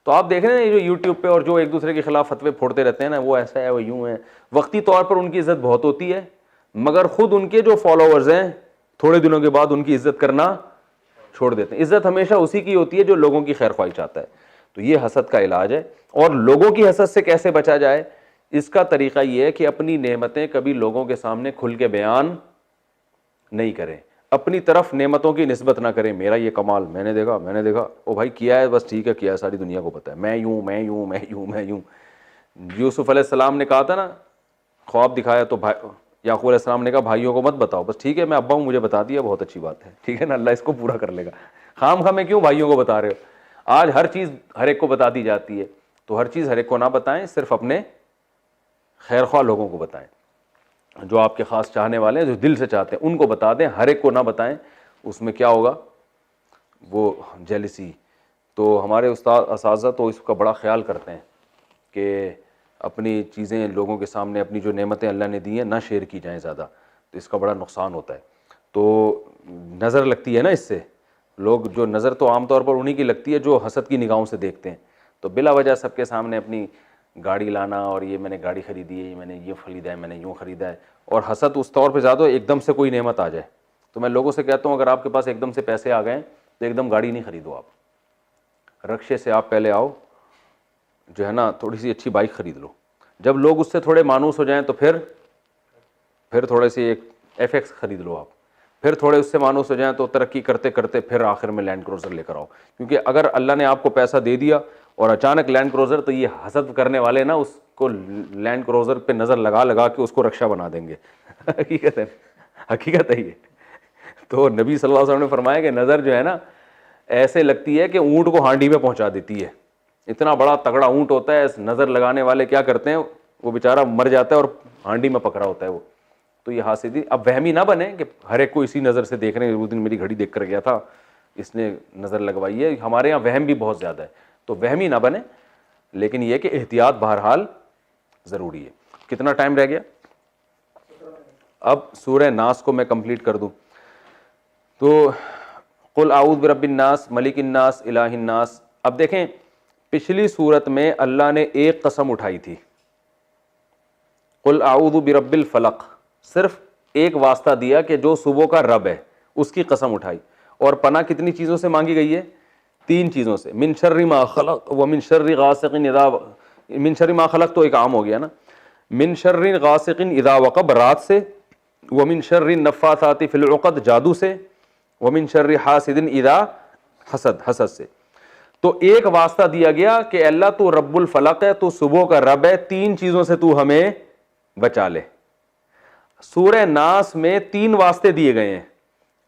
تو آپ دیکھ رہے ہیں جو یوٹیوب پہ اور جو ایک دوسرے کے خلاف فتوے پھوڑتے رہتے ہیں نا، وہ ایسا ہے وہ یوں ہے، وقتی طور پر ان کی عزت بہت ہوتی ہے، مگر خود ان کے جو فالوورز ہیں تھوڑے دنوں کے بعد ان کی عزت کرنا چھوڑ دیتے ہیں. عزت ہمیشہ اسی کی ہوتی ہے جو لوگوں کی خیر خواہی چاہتا ہے. تو یہ حسد کا علاج ہے. اور لوگوں کی حسد سے کیسے بچا جائے، اس کا طریقہ یہ ہے کہ اپنی نعمتیں کبھی لوگوں کے سامنے کھل کے بیان نہیں کریں، اپنی طرف نعمتوں کی نسبت نہ کریں. میرا یہ کمال میں نے دیکھا او بھائی کیا ہے، بس ٹھیک ہے کیا ہے، ساری دنیا کو پتہ ہے، میں یوں. یوسف علیہ السلام نے کہا تھا نا، خواب دکھایا تو یعقوب علیہ السلام نے کہا بھائیوں کو مت بتاؤ، بس ٹھیک ہے میں ابا ہوں مجھے بتا دیا بہت اچھی بات ہے، ٹھیک ہے نا، اللہ اس کو پورا کر لے گا. خام خواہ میں کیوں بھائیوں کو بتا رہے ہو؟ آج ہر چیز ہر ایک کو بتا دی جاتی ہے، تو ہر چیز ہر ایک کو نہ بتائیں، صرف اپنے خیر خواہ لوگوں کو بتائیں، جو آپ کے خاص چاہنے والے ہیں، جو دل سے چاہتے ہیں ان کو بتا دیں، ہر ایک کو نہ بتائیں. اس میں کیا ہوگا، وہ جیلسی. تو ہمارے استاد اساتذہ تو اس کا بڑا خیال کرتے ہیں کہ اپنی چیزیں لوگوں کے سامنے، اپنی جو نعمتیں اللہ نے دی ہیں نہ شیئر کی جائیں زیادہ، تو اس کا بڑا نقصان ہوتا ہے. تو نظر لگتی ہے نا اس سے، لوگ جو نظر تو عام طور پر انہی کی لگتی ہے جو حسد کی نگاہوں سے دیکھتے ہیں. تو بلا وجہ سب کے سامنے اپنی گاڑی لانا اور یہ میں نے گاڑی خریدی ہے، میں نے یہ خریدا ہے، میں نے یوں خریدا ہے. اور حسد اس طور پہ زیادہ ایک دم سے کوئی نعمت آ جائے. تو میں لوگوں سے کہتا ہوں اگر آپ کے پاس ایک دم سے پیسے آ گئے تو ایک دم گاڑی نہیں خریدو، آپ رکشے سے آپ پہلے آؤ، جو ہے نا تھوڑی سی اچھی بائک خرید لو. جب لوگ اس سے تھوڑے مانوس ہو جائیں تو پھر تھوڑے سی ایک FX خرید لو آپ، پھر تھوڑے اس سے مانوس ہو جائیں تو ترقی کرتے کرتے پھر آخر میں لینڈ کروزر لے کر آؤ. کیونکہ اگر اللہ نے آپ کو پیسہ دے دیا اور اچانک لینڈ کروزر، تو یہ حسد کرنے والے نا اس کو لینڈ کروزر پہ نظر لگا کے اس کو رکشہ بنا دیں گے. حقیقت ہے یہ. تو نبی صلی اللہ علیہ وسلم نے فرمایا کہ نظر جو ہے نا ایسے لگتی ہے کہ اونٹ کو ہانڈی میں پہنچا دیتی ہے. اتنا بڑا تگڑا اونٹ ہوتا ہے، نظر لگانے والے کیا کرتے ہیں، وہ بیچارہ مر جاتا ہے اور ہانڈی میں پکڑا ہوتا ہے وہ. تو یہ حاسدی، اب وہمی نہ بنے کہ ہر ایک کو اسی نظر سے دیکھ رہے ہیں. اس دن میری گھڑی دیکھ کر گیا تھا، اس نے نظر لگوائی ہے. ہمارے یہاں وہم بھی بہت زیادہ ہے، تو وہمی نہ بنے، لیکن یہ کہ احتیاط بہرحال ضروری ہے. کتنا ٹائم رہ گیا؟ اب سورہ ناس کو میں کمپلیٹ کر دوں تو قل اعوذ برب الناس ملک الناس الہ الناس. اب دیکھیں پچھلی صورت میں اللہ نے ایک قسم اٹھائی تھی، قل اعوذ برب الفلق، صرف ایک واسطہ دیا کہ جو صبح کا رب ہے اس کی قسم اٹھائی. اور پناہ کتنی چیزوں سے مانگی گئی ہے؟ 3 چیزوں سے. من شر ما خلق ومن شر غاسق اذا، من شر ما خلق تو ایک عام ہو گیا نا، من شر غاسق اذا وقب رات سے، ومن شر النفاثات فی العقد جادو سے، ومن شر حاسد اذا حسد سے. تو ایک واسطہ دیا گیا کہ اللہ تو رب الفلق ہے، تو صبح کا رب ہے، 3 چیزوں سے تو ہمیں بچا لے. سورہ ناس میں 3 واسطے دیے گئے ہیں.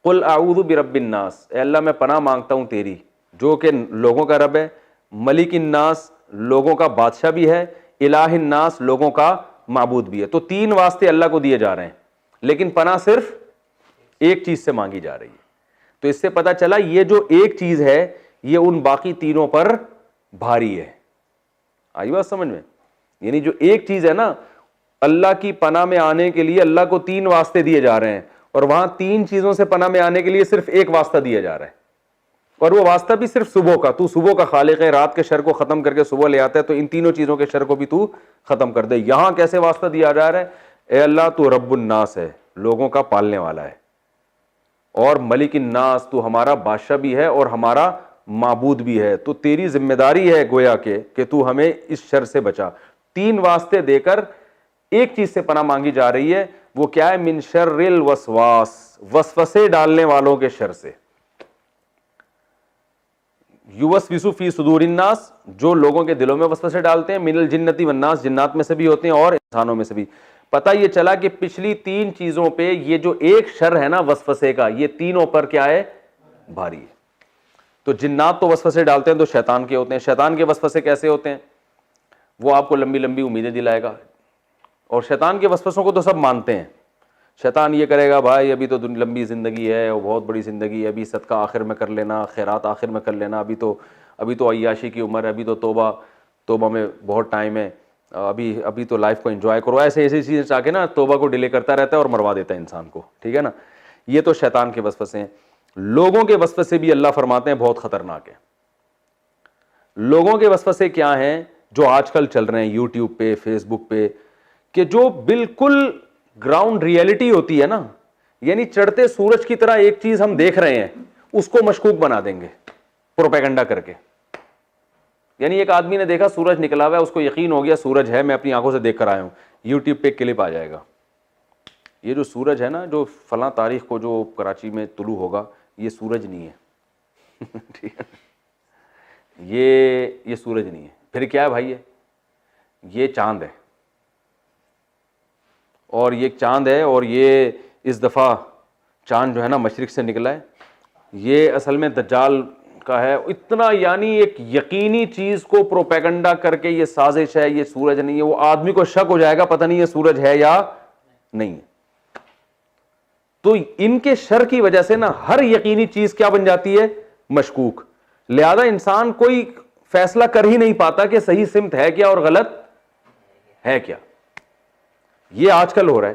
قل اعوذ برب الناس، اے اللہ میں پناہ مانگتا ہوں تیری، جو کہ لوگوں کا رب ہے، ملک الناس لوگوں کا بادشاہ بھی ہے، الہ الناس لوگوں کا معبود بھی ہے. تو 3 واسطے اللہ کو دیے جا رہے ہیں، لیکن پناہ صرف ایک چیز سے مانگی جا رہی ہے. تو اس سے پتا چلا یہ جو ایک چیز ہے یہ ان باقی تینوں پر بھاری ہے. آئی بات سمجھ میں؟ یعنی جو ایک چیز ہے نا, اللہ کی پناہ میں آنے کے لیے اللہ کو 3 واسطے دیے جا رہے ہیں, اور وہاں 3 چیزوں سے پناہ میں آنے کے لیے صرف ایک واسطہ دیا جا رہا ہے, اور وہ واسطہ بھی صرف صبح کا. تو صبح کا خالق ہے, رات کے شر کو ختم کر کے صبح لے آتا ہے, تو ان تینوں چیزوں کے شر کو بھی تو ختم کر دے. یہاں کیسے واسطہ دیا جا رہا ہے؟ اے اللہ تو رب الناس ہے, لوگوں کا پالنے والا ہے, اور ملک الناس, تو ہمارا بادشاہ بھی ہے اور ہمارا معبود بھی ہے, تو تیری ذمہ داری ہے گویا کہ تو ہمیں اس شر سے بچا. 3 واسطے دے کر ایک چیز سے پناہ مانگی جا رہی ہے, وہ کیا ہے؟ من شر الوسواس, وسوسے ڈالنے والوں کے شر سے. یوسوس فی صدور الناس, جو لوگوں کے دلوں میں وسوسے ڈالتے ہیں, من الجنتی والناس, جنات میں سے بھی ہوتے ہیں اور انسانوں میں سے بھی. پتہ یہ چلا کہ پچھلی 3 چیزوں پہ یہ جو ایک شر ہے نا وسوسے کا, یہ تینوں پر کیا ہے؟ بھاری ہے. تو جنات تو وسوسے ڈالتے ہیں تو شیطان کے ہوتے ہیں. شیطان کے وسوسے کیسے ہوتے ہیں؟ وہ آپ کو لمبی لمبی امیدیں دلائے گا, اور شیطان کے وسوسوں کو تو سب مانتے ہیں. شیطان یہ کرے گا, بھائی ابھی تو لمبی زندگی ہے, اور بہت بڑی زندگی ہے, ابھی صدقہ آخر میں کر لینا, خیرات آخر میں کر لینا, ابھی تو عیاشی کی عمر ہے, ابھی تو توبہ میں بہت ٹائم ہے, ابھی تو لائف کو انجوائے کرو. ایسی چیزیں چاہ کے نا توبہ کو ڈیلے کرتا رہتا ہے اور مروا دیتا ہے انسان کو, ٹھیک ہے نا. یہ تو شیطان کے وسوسے ہیں. لوگوں کے وسوسے بھی اللہ فرماتے ہیں بہت خطرناک ہیں. لوگوں کے وسوسے کیا ہیں جو آج کل چل رہے ہیں یوٹیوب پہ, فیس بک پہ, کہ جو بالکل گراؤنڈ ریئلٹی ہوتی ہے نا, یعنی چڑھتے سورج کی طرح ایک چیز ہم دیکھ رہے ہیں, اس کو مشکوک بنا دیں گے پروپیگنڈا کر کے. یعنی ایک آدمی نے دیکھا سورج نکلا ہوا ہے, اس کو یقین ہو گیا سورج ہے, میں اپنی آنکھوں سے دیکھ کر آیا ہوں, یوٹیوب پہ ایک کلپ آ جائے گا, یہ جو سورج ہے نا جو فلاں تاریخ کو جو کراچی میں طلوع ہوگا, یہ سورج نہیں ہے. ٹھیک ہے, یہ سورج نہیں ہے. پھر کیا ہے بھائی؟ یہ چاند ہے, اور یہ چاند ہے, اور یہ اس دفعہ چاند جو ہے نا مشرق سے نکلا ہے, یہ اصل میں دجال کا ہے. اتنا یعنی ایک یقینی چیز کو پروپیگنڈا کر کے یہ سازش ہے, یہ سورج نہیں ہے. وہ آدمی کو شک ہو جائے گا پتہ نہیں یہ سورج ہے یا نہیں ہے. تو ان کے شر کی وجہ سے نا ہر یقینی چیز کیا بن جاتی ہے؟ مشکوک. لہذا انسان کوئی فیصلہ کر ہی نہیں پاتا کہ صحیح سمت ہے کیا اور غلط ہے کیا. یہ آج کل ہو رہا ہے.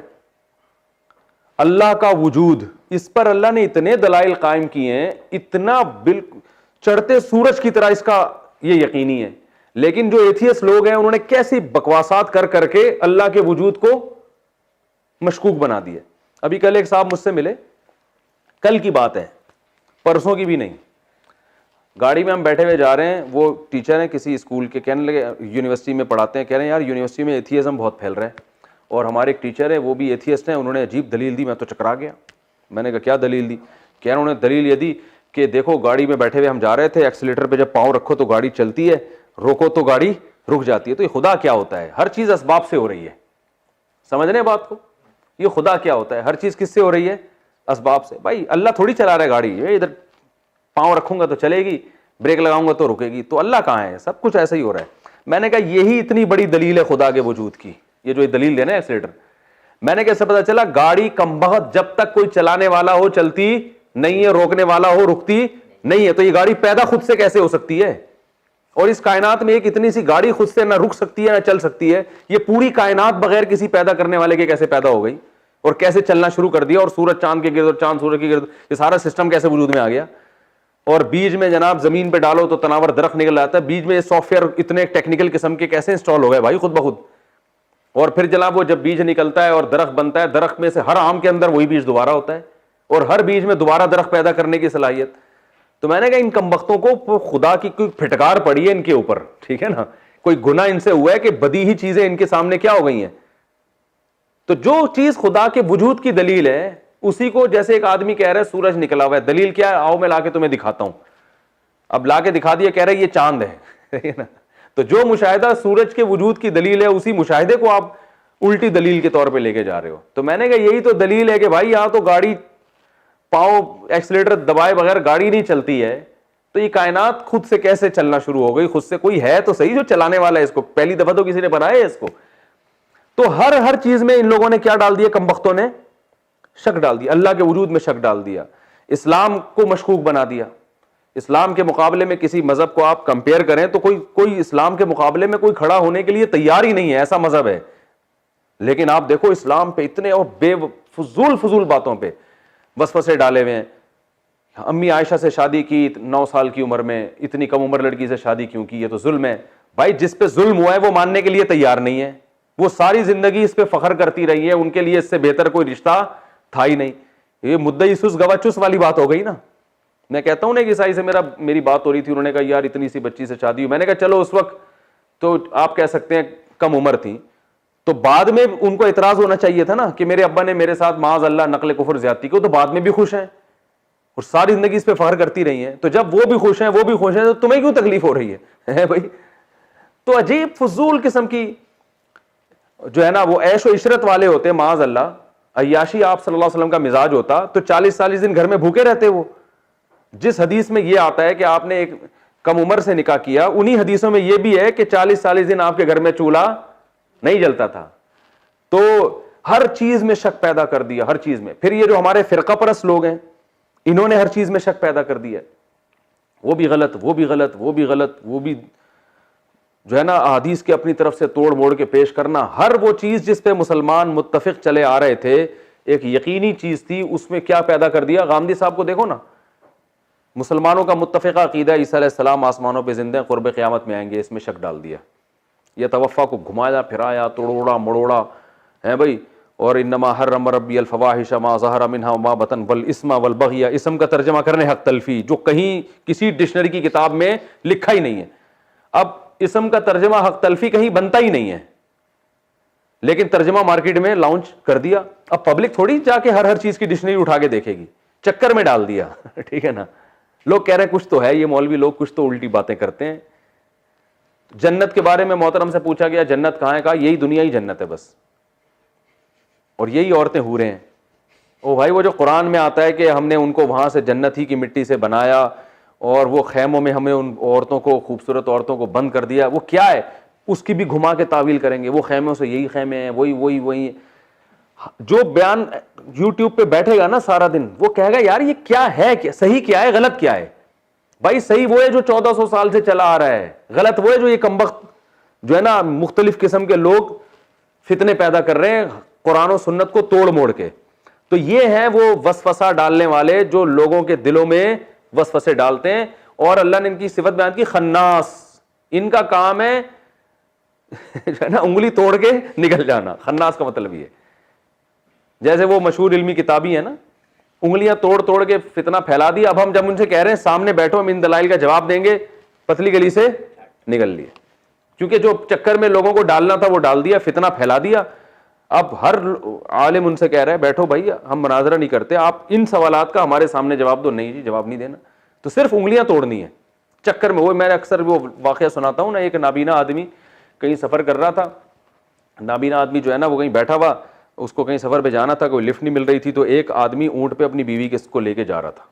اللہ کا وجود, اس پر اللہ نے اتنے دلائل قائم کیے ہیں, اتنا بالکل چڑھتے سورج کی طرح اس کا یہ یقینی ہے. لیکن جو ایتھیسٹ لوگ ہیں انہوں نے کیسی بکواسات کر کے اللہ کے وجود کو مشکوک بنا دیا. ابھی کل ایک صاحب مجھ سے ملے, کل کی بات ہے, پرسوں کی بھی نہیں. گاڑی میں ہم بیٹھے ہوئے جا رہے ہیں, وہ ٹیچر ہیں کسی اسکول کے, کہنے لگے یونیورسٹی میں پڑھاتے ہیں, کہہ رہے ہیں یار یونیورسٹی میں ایتھیزم بہت پھیل رہا ہے, اور ہمارے ایک ٹیچر ہے وہ بھی ایتھیسٹ ہیں, انہوں نے عجیب دلیل دی, میں تو چکرا گیا. میں نے کہا کیا دلیل دی؟ کہہ رہے انہوں نے دلیل یہ دی کہ دیکھو گاڑی میں بیٹھے ہوئے ہم جا رہے تھے, ایکسیلیٹر پہ جب پاؤں رکھو تو گاڑی چلتی ہے, روکو تو گاڑی رک جاتی ہے. تو یہ خدا کیا ہوتا ہے؟ ہر چیز اسباب سے ہو رہی ہے. سمجھ رہے ہیں بات کو؟ یہ خدا کیا ہوتا ہے؟ ہر چیز کس سے ہو رہی ہے؟ اسباب سے. بھائی اللہ تھوڑی چلا رہا ہے گاڑی, ادھر پاؤں رکھوں گا تو چلے گی, بریک لگاؤں گا تو رکے گی. تو اللہ کہاں ہے؟ سب کچھ ایسا ہی ہو رہا ہے. میں نے کہا یہی اتنی بڑی دلیل ہے خدا کے وجود کی, یہ جو دلیل دینا ہے ایکسیلیٹر. میں نے کیسے پتا چلا؟ گاڑی کمبخت جب تک کوئی چلانے والا ہو چلتی نہیں ہے, روکنے والا ہو رکتی نہیں ہے. تو یہ گاڑی پیدا خود سے کیسے ہو سکتی ہے؟ اور اس کائنات میں ایک اتنی سی گاڑی خود سے نہ رک سکتی ہے نہ چل سکتی ہے. یہ پوری کائنات بغیر کسی پیدا کرنے والے کے کیسے پیدا ہو گئی اور کیسے چلنا شروع کر دیا؟ اور سورج چاند کے گرد اور چاند سورج کے گرد, یہ سارا سسٹم کیسے وجود میں آ گیا؟ اور بیج میں جناب زمین پہ ڈالو تو تناور درخت نکل آتا ہے. بیج میں سافٹ ویئر اتنے ٹیکنیکل قسم کے کیسے انسٹال ہو گئے بھائی خود بخود؟ اور پھر جناب وہ جب بیج نکلتا ہے اور درخت بنتا ہے, درخت میں سے ہر آم کے اندر وہی بیج دوبارہ ہوتا ہے, اور ہر بیج میں دوبارہ درخت پیدا کرنے کی صلاحیت. تو میں نے کہا ان کمبختوں کو خدا کی کوئی پھٹکار پڑی ہے ان کے اوپر, ٹھیک ہے نا, کوئی گناہ ان سے ہوا ہے کہ بدیہی چیزیں ان کے سامنے کیا ہو گئی ہیں. تو جو چیز خدا کے وجود کی دلیل ہے اسی کو, جیسے ایک آدمی کہہ رہا ہے سورج نکلا ہوا ہے, دلیل کیا ہے؟ آؤ میں لا کے تمہیں دکھاتا ہوں. اب لا کے دکھا دیا, کہہ رہا ہے یہ چاند ہے نا. تو جو مشاہدہ سورج کے وجود کی دلیل ہے اسی مشاہدے کو آپ الٹی دلیل کے طور پہ لے کے جا رہے ہو. تو میں نے کہا یہی تو دلیل ہے کہ بھائی یہاں تو گاڑی پاؤں ایکسیلیٹر دبائے بغیر گاڑی نہیں چلتی ہے, تو یہ کائنات خود سے کیسے چلنا شروع ہو گئی؟ خود سے کوئی ہے تو صحیح جو چلانے والا ہے اس کو, پہلی دفعہ تو کسی نے بنایا ہے اس کو. تو ہر چیز میں ان لوگوں نے کیا ڈال دیا؟ کمبختوں نے شک ڈال دیا, اللہ کے وجود میں شک ڈال دیا. اسلام کو مشکوک بنا دیا. اسلام کے مقابلے میں کسی مذہب کو آپ کمپیئر کریں تو کوئی اسلام کے مقابلے میں کوئی کھڑا ہونے کے لیے تیار ہی نہیں ہے, ایسا مذہب ہے. لیکن آپ دیکھو اسلام پہ اتنے اور بے فضول باتوں پہ وسوسے ڈالے ہوئے ہیں. امی عائشہ سے شادی کی 9 سال کی عمر میں, اتنی کم عمر لڑکی سے شادی کیوں کی, یہ تو ظلم ہے. بھائی جس پہ ظلم ہوا ہے وہ ماننے کے لیے تیار نہیں ہے, وہ ساری زندگی اس پہ فخر کرتی رہی ہے, ان کے لیے اس سے بہتر کوئی رشتہ تھا ہی نہیں. یہ مدعی سس گواہ چس والی بات ہو گئی نا. میں کہتا ہوں نا کہ عیسائی سے میری بات ہو رہی تھی, انہوں نے کہا یار اتنی سی بچی سے شادی ہوئی. میں نے کہا چلو اس وقت تو آپ کہہ سکتے ہیں کم عمر تھی, تو بعد میں ان کو اعتراض ہونا چاہیے تھا نا کہ میرے ابا نے میرے ساتھ معاذ اللہ نقل کفر زیادتی کی, تو بعد میں بھی خوش ہیں اور ساری زندگی اس پہ فخر کرتی رہی ہیں. تو جب وہ بھی خوش ہیں تو تمہیں کیوں تکلیف ہو رہی ہے بھائی. تو عجیب فضول قسم کی جو ہے نا وہ عیش و عشرت والے ہوتے ہیں معاذ اللہ. عیاشی آپ صلی اللہ علیہ وسلم کا مزاج ہوتا تو 40 دن گھر میں بھوکے رہتے. وہ جس حدیث میں یہ آتا ہے کہ آپ نے ایک کم عمر سے نکاح کیا, انہی حدیثوں میں یہ بھی ہے کہ 40 دن آپ کے گھر میں چولہا نہیں جلتا تھا. تو ہر چیز میں شک پیدا کر دیا, ہر چیز میں. پھر یہ جو ہمارے فرقہ پرست لوگ ہیں, انہوں نے ہر چیز میں شک پیدا کر دیا, وہ بھی غلط, وہ بھی غلط, وہ بھی غلط, وہ بھی جو ہے نا احادیث کے اپنی طرف سے توڑ موڑ کے پیش کرنا. ہر وہ چیز جس پہ مسلمان متفق چلے آ رہے تھے, ایک یقینی چیز تھی, اس میں کیا پیدا کر دیا. غامدی صاحب کو دیکھو نا, مسلمانوں کا متفقہ عقیدہ عیسیٰ علیہ السلام آسمانوں پہ زندہ ہیں, قرب قیامت میں آئیں گے, اس میں شک ڈال دیا. یہ توفا کو گھمایا پھرایا, توڑوڑا مڑوڑا ہے بھائی. اور انما حرم ربی الفواحش ما ظہر منها وما بطن والاسم والبغی, اسم کا ترجمہ کرنے حق تلفی, جو کہیں کسی ڈکشنری کی کتاب میں لکھا ہی نہیں ہے. اب اسم کا ترجمہ حق تلفی کہیں بنتا ہی نہیں ہے, لیکن ترجمہ مارکیٹ میں لانچ کر دیا. اب پبلک تھوڑی جا کے ہر چیز کی ڈکشنری اٹھا کے دیکھے گی, چکر میں ڈال دیا. ٹھیک ہے نا, لوگ کہہ رہے ہیں کچھ تو ہے, یہ مولوی لوگ کچھ تو الٹی باتیں کرتے ہیں. جنت کے بارے میں محترم سے پوچھا گیا جنت کہاں ہے, کہا یہی دنیا ہی جنت ہے بس, اور یہی عورتیں حوریں ہیں. او بھائی وہ جو قرآن میں آتا ہے کہ ہم نے ان کو وہاں سے جنت ہی کی مٹی سے بنایا اور وہ خیموں میں ہمیں ان عورتوں کو, خوبصورت عورتوں کو بند کر دیا, وہ کیا ہے, اس کی بھی گھما کے تعویل کریں گے. وہ خیموں سے یہی خیمے ہیں, وہی جو بیان یوٹیوب پہ بیٹھے گا نا سارا دن, وہ کہے گا یار یہ کیا ہے, کیا صحیح کیا ہے, غلط کیا ہے. بھائی صحیح وہ ہے جو 1400 سال سے چلا آ رہا ہے, غلط وہ ہے جو یہ کمبخت جو ہے نا مختلف قسم کے لوگ فتنے پیدا کر رہے ہیں قرآن و سنت کو توڑ موڑ کے. تو یہ ہیں وہ وسوسہ ڈالنے والے جو لوگوں کے دلوں میں وسوسے ڈالتے ہیں. اور اللہ نے ان کی صفت بیان کی خناس, ان کا کام ہے جو ہے نا انگلی توڑ کے نکل جانا. خناس کا مطلب یہ, جیسے وہ مشہور علمی کتابی ہے نا, انگلیاں توڑ توڑ کے فتنہ پھیلا دیا. اب ہم جب ان سے کہہ رہے ہیں سامنے بیٹھو, ہم ان دلائل کا جواب دیں گے, پتلی گلی سے نکل لیے, کیونکہ جو چکر میں لوگوں کو ڈالنا تھا وہ ڈال دیا, فتنہ پھیلا دیا. اب ہر عالم ان سے کہہ رہا ہے بیٹھو بھائی, ہم مناظرہ نہیں کرتے, آپ ان سوالات کا ہمارے سامنے جواب دو. نہیں جی جواب نہیں دینا, تو صرف انگلیاں توڑنی ہے چکر میں. وہ میں اکثر وہ واقعہ سناتا ہوں نا, ایک نابینا آدمی کہیں سفر کر رہا تھا. نابینا آدمی جو ہے نا وہ کہیں بیٹھا ہوا, اس کو کہیں سفر پہ جانا تھا, کوئی لفٹ نہیں مل رہی تھی, تو ایک آدمی اونٹ پہ اپنی بیوی کو لے کے جا رہا تھا.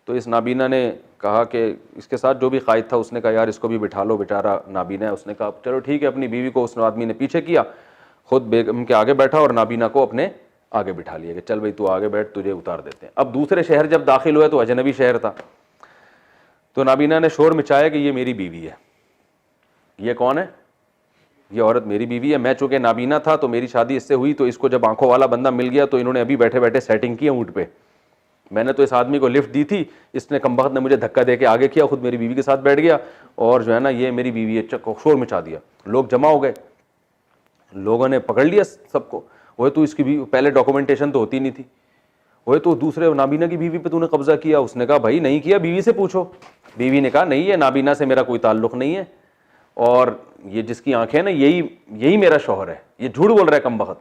تو اس نابینا نے کہا کہ اس کے ساتھ جو بھی قائد تھا اس نے کہا یار اس کو بھی بٹھا لو, بیچارہ نابینا ہے. اس نے کہا چلو ٹھیک ہے. اپنی بیوی کو اس آدمی نے پیچھے کیا, خود بیگم کے آگے بیٹھا اور نابینا کو اپنے آگے بٹھا لیا کہ چل بھائی تو آگے بیٹھ, تجھے اتار دیتے ہیں. اب دوسرے شہر جب داخل ہوئے تو اجنبی شہر تھا, تو نابینا نے شور مچایا کہ یہ میری بیوی ہے. یہ کون ہے, یہ عورت میری بیوی ہے. میں چونکہ نابینا تھا تو میری شادی اس سے ہوئی, تو اس کو جب آنکھوں والا بندہ مل گیا تو انہوں نے ابھی بیٹھے بیٹھے سیٹنگ کی اونٹ پہ. میں نے تو اس آدمی کو لفٹ دی تھی, اس نے کمبخت نے مجھے دھکا دے کے آگے کیا, خود میری بیوی کے ساتھ بیٹھ گیا اور جو ہے نا یہ میری بیوی ہے, شور مچا دیا. لوگ جمع ہو گئے, لوگوں نے پکڑ لیا سب کو. وہ تو اس کی بھی پہلے ڈاکومنٹیشن تو ہوتی نہیں تھی. وہ تو دوسرے نابینا کی بیوی پہ تو نے قبضہ کیا. اس نے کہا بھائی نہیں کیا, بیوی سے پوچھو. بیوی نے کہا نہیں, یہ نابینا سے میرا کوئی تعلق نہیں ہے, اور یہ جس کی آنکھیں نا یہی میرا شوہر ہے, یہ جھوٹ بول رہا ہے کمبخت.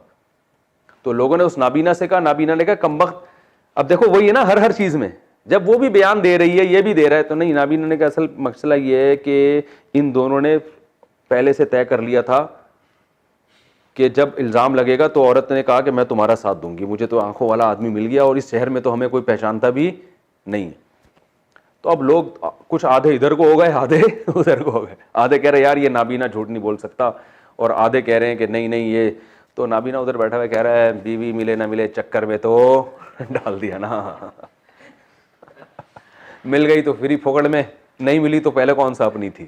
تو لوگوں نے اس نابینا سے کہا, نابینا نے کہا کمبخت. اب دیکھو وہی ہے نا ہر چیز میں, جب وہ بھی بیان دے رہی ہے یہ بھی دے رہا ہے, تو نہیں. نابینا نے کہا اصل مسئلہ یہ ہے کہ ان دونوں نے پہلے سے طے کر لیا تھا کہ جب الزام لگے گا تو عورت نے کہا کہ میں تمہارا ساتھ دوں گی, مجھے تو آنکھوں والا آدمی مل گیا اور اس شہر میں تو ہمیں کوئی پہچانتا بھی نہیں. تو اب لوگ کچھ آدھے ادھر کو ہو گئے, آدھے ادھر کو ہو گئے. آدھے کہہ رہے یار یہ نابینا جھوٹ نہیں بول سکتا, اور آدھے کہہ رہے ہیں کہ نہیں یہ تو. نابینا ادھر بیٹھا ہوا کہہ رہا ہے بیوی ملے نہ ملے چکر میں تو ڈال دیا نا. مل گئی تو فری پھوکڑ میں, نہیں ملی تو پہلے کون سا اپنی تھی.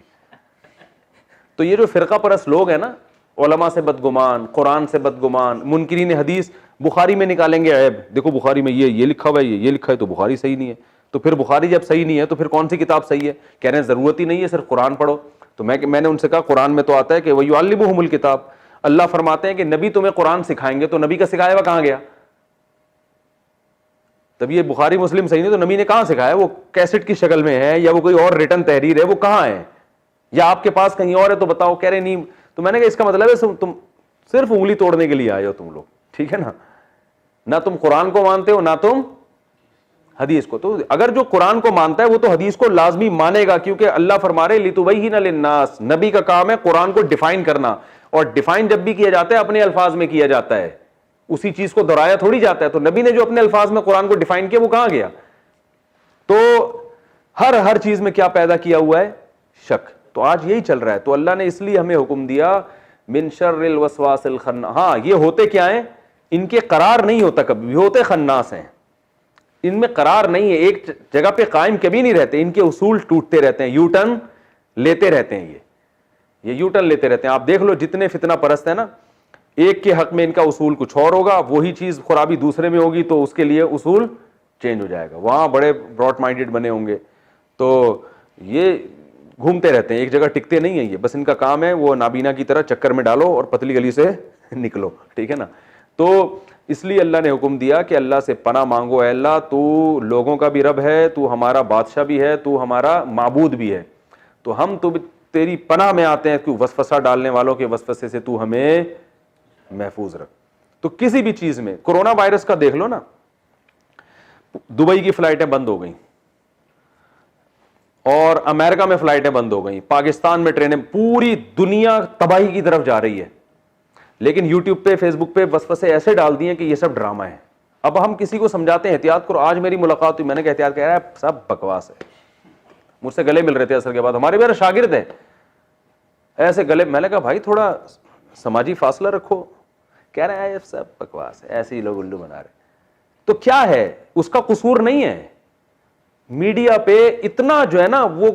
تو یہ جو فرقہ پرست لوگ ہیں نا, علماء سے بدگمان, قرآن سے بدگمان, منکرین حدیث, بخاری میں نکالیں گے عیب, دیکھو بخاری میں یہ لکھا ہوا ہے, یہ لکھا ہے, تو بخاری صحیح نہیں ہے. تو پھر بخاری جب صحیح نہیں ہے تو پھر کون سی کتاب صحیح ہے؟ کہہ رہے ہیں ضرورت ہی نہیں ہے, صرف قرآن پڑھو. تو میں نے ان سے کہا قرآن میں تو آتا ہے کہ وَيُعَلِّمُهُمُ الْكِتَابَ, اللہ فرماتے ہیں کہ نبی تمہیں قرآن سکھائیں گے, تو نبی کا سکھایا ہوا کہاں گیا؟ تب یہ بخاری مسلم صحیح نہیں تو نبی نے کہاں سکھایا؟ وہ کیسٹ کی شکل میں ہے یا وہ کوئی اور ریٹن تحریر ہے, وہ کہاں ہے؟ یا آپ کے پاس کہیں اور ہے تو بتاؤ. کہہ رہے نہیں. تو میں نے کہا اس کا مطلب ہے تم صرف انگلی توڑنے کے لیے آئے ہو تم لوگ, ٹھیک ہے نا, نہ تم قرآن کو مانتے ہو نہ تم حدیث کو. تو اگر جو قرآن کو مانتا ہے وہ تو حدیث کو لازمی مانے گا, کیونکہ اللہ فرما رہے لِتُبَيِّنَ لِلنَّاسِ, نبی کا کام ہے قرآن کو ڈیفائن کرنا, اور ڈیفائن جب بھی کیا جاتا ہے اپنے الفاظ میں کیا جاتا ہے, اسی چیز کو دہرایا تھوڑی جاتا ہے. تو نبی نے جو اپنے الفاظ میں قرآن کو ڈیفائن کیا وہ کہاں گیا؟ تو ہر چیز میں کیا پیدا کیا ہوا ہے؟ شک. تو آج یہی چل رہا ہے. تو اللہ نے اس لیے ہمیں حکم دیا من شر الوسواس الخناس. ہاں یہ ہوتے کیا ہیں؟ ان کے قرار نہیں ہوتا کبھی بھی, ہوتے خناس ہیں, ان میں قرار نہیں ہے, ایک جگہ پہ قائم کبھی نہیں رہتے, ان کے اصول ٹوٹتے رہتے ہیں, یو ٹرن لیتے رہتے ہیں, یہ یو ٹرن لیتے رہتے ہیں. آپ دیکھ لو جتنے فتنہ پرست ہیں نا, ایک کے حق میں ان کا اصول کچھ اور ہوگا, وہی چیز خرابی دوسرے میں ہوگی تو اس کے لیے اصول چینج ہو جائے گا. وہاں بڑے براڈ مائنڈیڈ بنے ہوں گے. تو یہ گھومتے رہتے ہیں, ایک جگہ ٹکتے نہیں ہیں. یہ بس ان کا کام ہے وہ نابینا کی طرح چکر میں ڈالو اور پتلی گلی سے نکلو, ٹھیک ہے نا. تو اس لیے اللہ نے حکم دیا کہ اللہ سے پناہ مانگو, اے اللہ تو لوگوں کا بھی رب ہے, تو ہمارا بادشاہ بھی ہے, تو ہمارا معبود بھی ہے, تو ہم تو تیری پناہ میں آتے ہیں, تو وسوسہ ڈالنے والوں کے وسوسے سے تو ہمیں محفوظ رکھ. تو کسی بھی چیز میں, کورونا وائرس کا دیکھ لو نا, دبئی کی فلائٹیں بند ہو گئیں اور امریکہ میں فلائٹیں بند ہو گئیں, پاکستان میں ٹرینیں, پوری دنیا تباہی کی طرف جا رہی ہے. لیکن یوٹیوب پہ فیس بک پہ وسوسے ایسے ڈال دیے کہ یہ سب ڈرامہ ہے. اب ہم کسی کو سمجھاتے ہیں احتیاط کرو. آج میری ملاقات ہوئی, میں نے کہا احتیاط, کہہ رہا ہے سب بکواس ہے. مجھ سے گلے مل رہے تھے اثر کے بعد, ہمارے میرے شاگرد ہیں, ایسے گلے. میں نے کہا بھائی تھوڑا سماجی فاصلہ رکھو. کہہ رہے ہیں سب بکواس ہے, ایسے ہی لوگ الو بنا رہے. تو کیا ہے, اس کا قصور نہیں ہے. میڈیا پہ اتنا جو ہے نا, وہ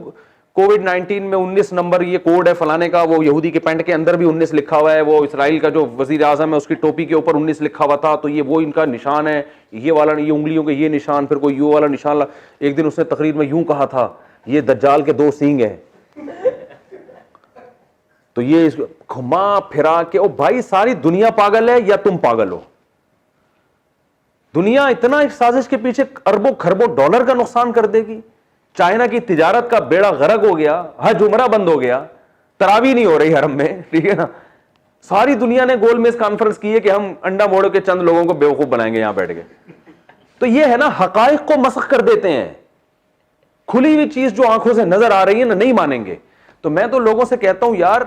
کووڈ 19 میں 19 نمبر یہ کوڈ ہے فلانے کا, وہ یہودی کے پینٹ کے اندر بھی 19 لکھا ہوا ہے, وہ اسرائیل کا جو وزیر اعظم ہے اس کی ٹوپی کے اوپر 19 لکھا ہوا تھا, تو یہ وہ ان کا نشان ہے, یہ والا, یہ انگلیوں کے یہ نشان, پھر کوئی یوں والا نشان. ایک دن اس نے تقریر میں یوں کہا تھا, یہ دجال کے 2 سینگ ہیں. تو یہ گھما پھرا کے, او بھائی ساری دنیا پاگل ہے یا تم پاگل ہو؟ دنیا اتنا ایک سازش کے پیچھے اربوں خربوں ڈالر کا نقصان کر دے گی. چائنا کی تجارت کا بیڑا غرق ہو گیا, حج عمرہ بند ہو گیا, تراویح نہیں ہو رہی حرم میں, ٹھیک ہے نا. ساری دنیا نے گول میز کانفرنس کی ہے کہ ہم انڈا موڑ کے چند لوگوں کو بیوقوف بنائیں گے یہاں بیٹھ کے. تو یہ ہے نا, حقائق کو مسخ کر دیتے ہیں. کھلی ہوئی چیز جو آنکھوں سے نظر آ رہی ہے نا, نہیں مانیں گے. تو میں تو لوگوں سے کہتا ہوں یار,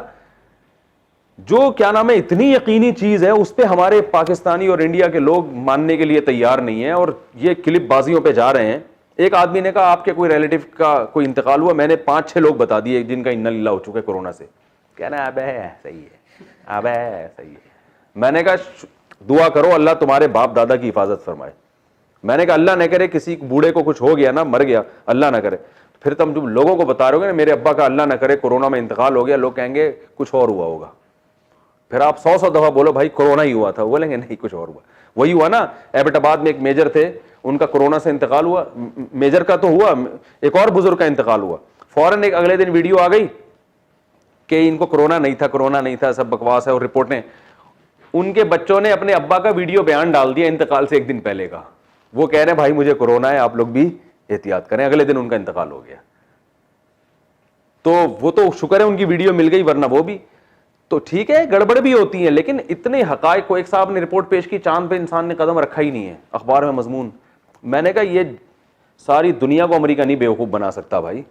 جو کیا نام ہے اتنی یقینی چیز ہے اس پہ ہمارے پاکستانی اور انڈیا کے لوگ ماننے کے لیے تیار نہیں ہیں, اور یہ کلپ بازیوں پہ جا رہے ہیں. ایک آدمی نے کہا آپ کے کوئی ریلیٹو کا کوئی انتقال ہوا, میں نے 5-6 لوگ بتا دیے جن کا انا للہ ہو چکا ہے کورونا سے. کہنا اب ہے صحیح ہے, اب ہے صحیح ہے. میں نے کہا دعا کرو اللہ تمہارے باپ دادا کی حفاظت فرمائے. میں نے کہا اللہ نہ کرے کسی بوڑھے کو کچھ ہو گیا نا, مر گیا, اللہ نہ کرے. پھر تم جو لوگوں کو بتا رہے ہو گے نا میرے ابا کا اللہ نہ کرے کورونا میں انتقال ہو گیا, لوگ کہیں گے کچھ اور ہوا ہوگا. پھر آپ 100 دفعہ بولو بھائی کورونا ہی ہوا تھا, بولیں گے نہیں کچھ اور ہوا. وہی ہوا نا, ایبٹ آباد میں ایک میجر تھے, ان کا کورونا سے انتقال ہوا. میجر کا تو ہوا, ایک اور بزرگ کا انتقال ہوا. فوراً ایک اگلے دن ویڈیو آ گئی کہ ان کو کورونا نہیں تھا, کورونا نہیں تھا, سب بکواس ہے, اور رپورٹیں. ان کے بچوں نے اپنے ابا کا ویڈیو بیان ڈال دیا انتقال سے 1 دن پہلے کا. وہ کہہ رہے ہیں بھائی مجھے کورونا ہے, آپ لوگ بھی احتیاط کریں. اگلے دن ان کا انتقال ہو گیا. تو وہ تو شکر ہے ان کی ویڈیو مل گئی, ورنہ وہ بھی تو ٹھیک ہے, گڑبڑ بھی ہوتی ہیں, لیکن اتنے حقائق کو. ایک صاحب نے رپورٹ پیش کی, چاند پہ انسان نے قدم رکھا ہی نہیں ہے, اخبار میں مضمون. میں نے کہا یہ ساری دنیا کو امریکہ نہیں بیوقوف بنا سکتا بھائی.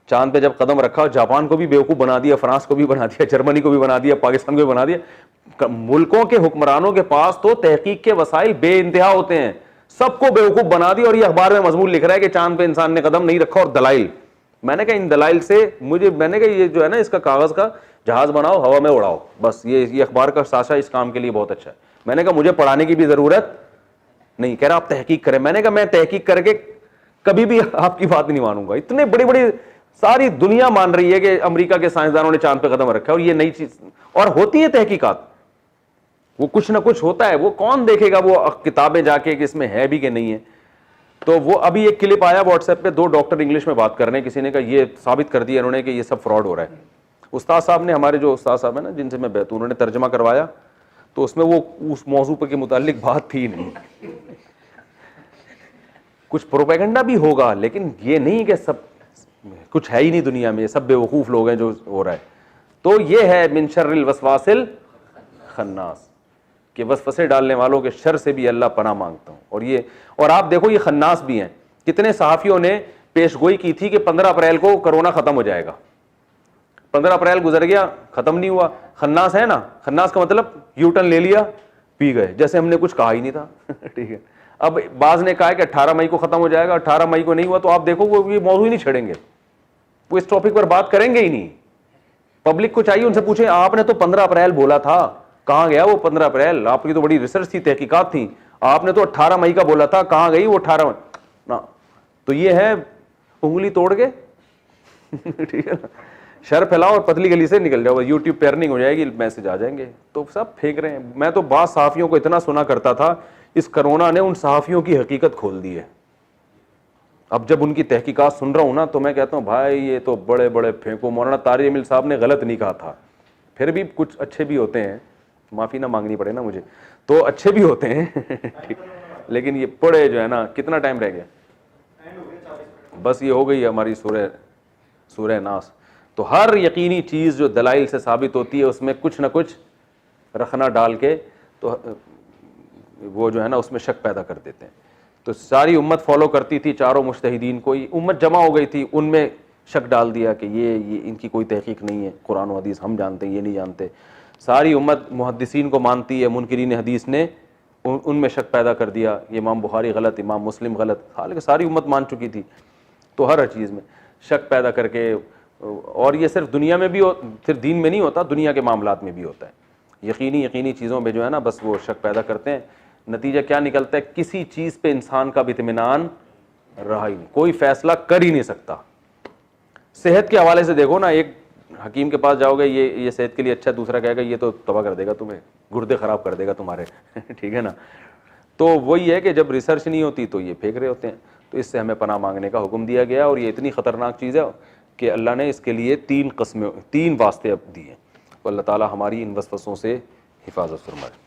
چاند پہ جب قدم رکھا, جاپان کو بھی بیوقوف بنا دیا, فرانس کو بھی بنا دیا, جرمنی کو بھی بنا دیا, پاکستان کو بھی بنا دیا. ملکوں کے حکمرانوں کے پاس تو تحقیق کے وسائل بے انتہا ہوتے ہیں, سب کو بیوقوف بنا دیا, اور یہ اخبار میں مضمون لکھ رہا ہے کہ چاند پہ انسان نے قدم نہیں رکھا, اور دلائل. میں نے کہا ان دلائل سے میں نے کہا یہ جو ہے نا اس کا کاغذ کا جہاز بناؤ, ہوا میں اڑاؤ, بس یہ اخبار کا ساشا اس کام کے لیے بہت اچھا ہے. میں نے کہا مجھے پڑھانے کی بھی ضرورت نہیں. کہہ رہا آپ تحقیق کریں. میں نے کہا میں تحقیق کر کے کبھی بھی آپ کی بات نہیں مانوں گا. اتنے بڑی بڑی ساری دنیا مان رہی ہے کہ امریکہ کے سائنسدانوں نے چاند پہ قدم رکھا ہے اور یہ نئی چیز, اور ہوتی ہے تحقیقات, وہ کچھ نہ کچھ ہوتا ہے, وہ کون دیکھے گا وہ کتابیں جا کے کہ اس میں ہے بھی کہ نہیں ہے. تو وہ ابھی ایک کلپ آیا واٹس ایپ پہ, 2 ڈاکٹر انگلش میں بات کر رہے ہیں, کسی نے کہا یہ ثابت کر دیا انہوں نے کہ یہ سب فراڈ ہو رہا ہے. استاد صاحب نے, ہمارے جو استاد صاحب ہیں نا جن سے میں بیت, انہوں نے ترجمہ کروایا تو اس میں وہ اس موضوع کے متعلق بات تھی نہیں. کچھ پروپیگنڈا بھی ہوگا لیکن یہ نہیں کہ سب کچھ ہے ہی نہیں دنیا میں, یہ سب بے وقوف لوگ ہیں جو ہو رہا ہے. تو یہ ہے من شر الوسواس الخناس, کہ وسوسے ڈالنے والوں کے شر سے بھی اللہ پناہ مانگتا ہوں. اور آپ دیکھو یہ خناس بھی ہیں. کتنے صحافیوں نے پیش گوئی کی تھی کہ 15 اپریل کو کرونا ختم ہو جائے گا, 15 اپریل گزر گیا, ختم نہیں ہوا. خناس ہے نا, خناس کا مطلب یو ٹرن لے لیا, پی گئے, جیسے ہم نے کچھ کہا ہی نہیں تھا. ٹھیک ہے, اب بعض نے کہا کہ 18 مئی کو ختم ہو جائے گا, 18 مئی کو نہیں ہوا, تو آپ دیکھو وہ یہ موضوع ہی نہیں چھڑیں گے, وہ اس ٹاپک پر بات کریں گے ہی نہیں. پبلک کو چاہیے ان سے پوچھیں آپ نے تو 15 اپریل بولا تھا, کہاں گیا وہ 15 اپریل؟ آپ کی تو بڑی ریسرچ تھی, تحقیقات تھی, آپ نے تو 18 مئی کا بولا تھا, کہاں گئی وہ 18 مئی؟ تو یہ ہے انگلی توڑ کے ٹھیک ہے نا, شر پھیلاؤ اور پتلی گلی سے نکل جاؤ, یوٹیوب پہ ارننگ ہو جائے گی, میسج آ جائیں گے. تو سب پھینک رہے ہیں. میں تو بعض صحافیوں کو اتنا سنا کرتا تھا, اس کرونا نے ان صحافیوں کی حقیقت کھول دی ہے. اب جب ان کی تحقیقات سن رہا ہوں نا تو میں کہتا ہوں بھائی یہ تو بڑے بڑے پھینکو. مولانا طارق جمیل صاحب نے غلط نہیں کہا تھا, پھر بھی کچھ اچھے بھی ہوتے ہیں, معافی نہ مانگنی پڑے نا مجھے, تو اچھے بھی ہوتے ہیں لیکن یہ بڑے جو ہے نا. کتنا ٹائم رہ گیا؟ بس یہ ہو گئی ہماری سورہ ناس. تو ہر یقینی چیز جو دلائل سے ثابت ہوتی ہے اس میں کچھ نہ کچھ رکھنا ڈال کے تو وہ جو ہے نا اس میں شک پیدا کر دیتے ہیں. تو ساری امت فالو کرتی تھی چاروں مجتہدین کو, امت جمع ہو گئی تھی, ان میں شک ڈال دیا کہ یہ ان کی کوئی تحقیق نہیں ہے, قرآن و حدیث ہم جانتے ہیں یہ نہیں جانتے. ساری امت محدثین کو مانتی ہے, منکرین حدیث نے ان میں شک پیدا کر دیا, یہ امام بخاری غلط, امام مسلم غلط, حالانکہ ساری امت مان چکی تھی. تو ہر چیز میں شک پیدا کر کے, اور یہ صرف دنیا میں بھی صرف دین میں نہیں ہوتا, دنیا کے معاملات میں بھی ہوتا ہے. یقینی چیزوں میں جو ہے نا بس وہ شک پیدا کرتے ہیں. نتیجہ کیا نکلتا ہے؟ کسی چیز پہ انسان کا بھی اطمینان رہا ہی نہیں, کوئی فیصلہ کر ہی نہیں سکتا. صحت کے حوالے سے دیکھو نا, ایک حکیم کے پاس جاؤ گے, یہ صحت کے لیے اچھا, دوسرا کہے گا یہ تو تباہ کر دے گا تمہیں, گردے خراب کر دے گا تمہارے ٹھیک ہے نا. تو وہی ہے کہ جب ریسرچ نہیں ہوتی تو یہ پھینک رہے ہوتے ہیں. تو اس سے ہمیں پناہ مانگنے کا حکم دیا گیا, اور یہ اتنی خطرناک چیز ہے کہ اللہ نے اس کے لیے 3 واسطے اب دیے. تو اللہ تعالی ہماری ان وسوسوں سے حفاظت فرمائے.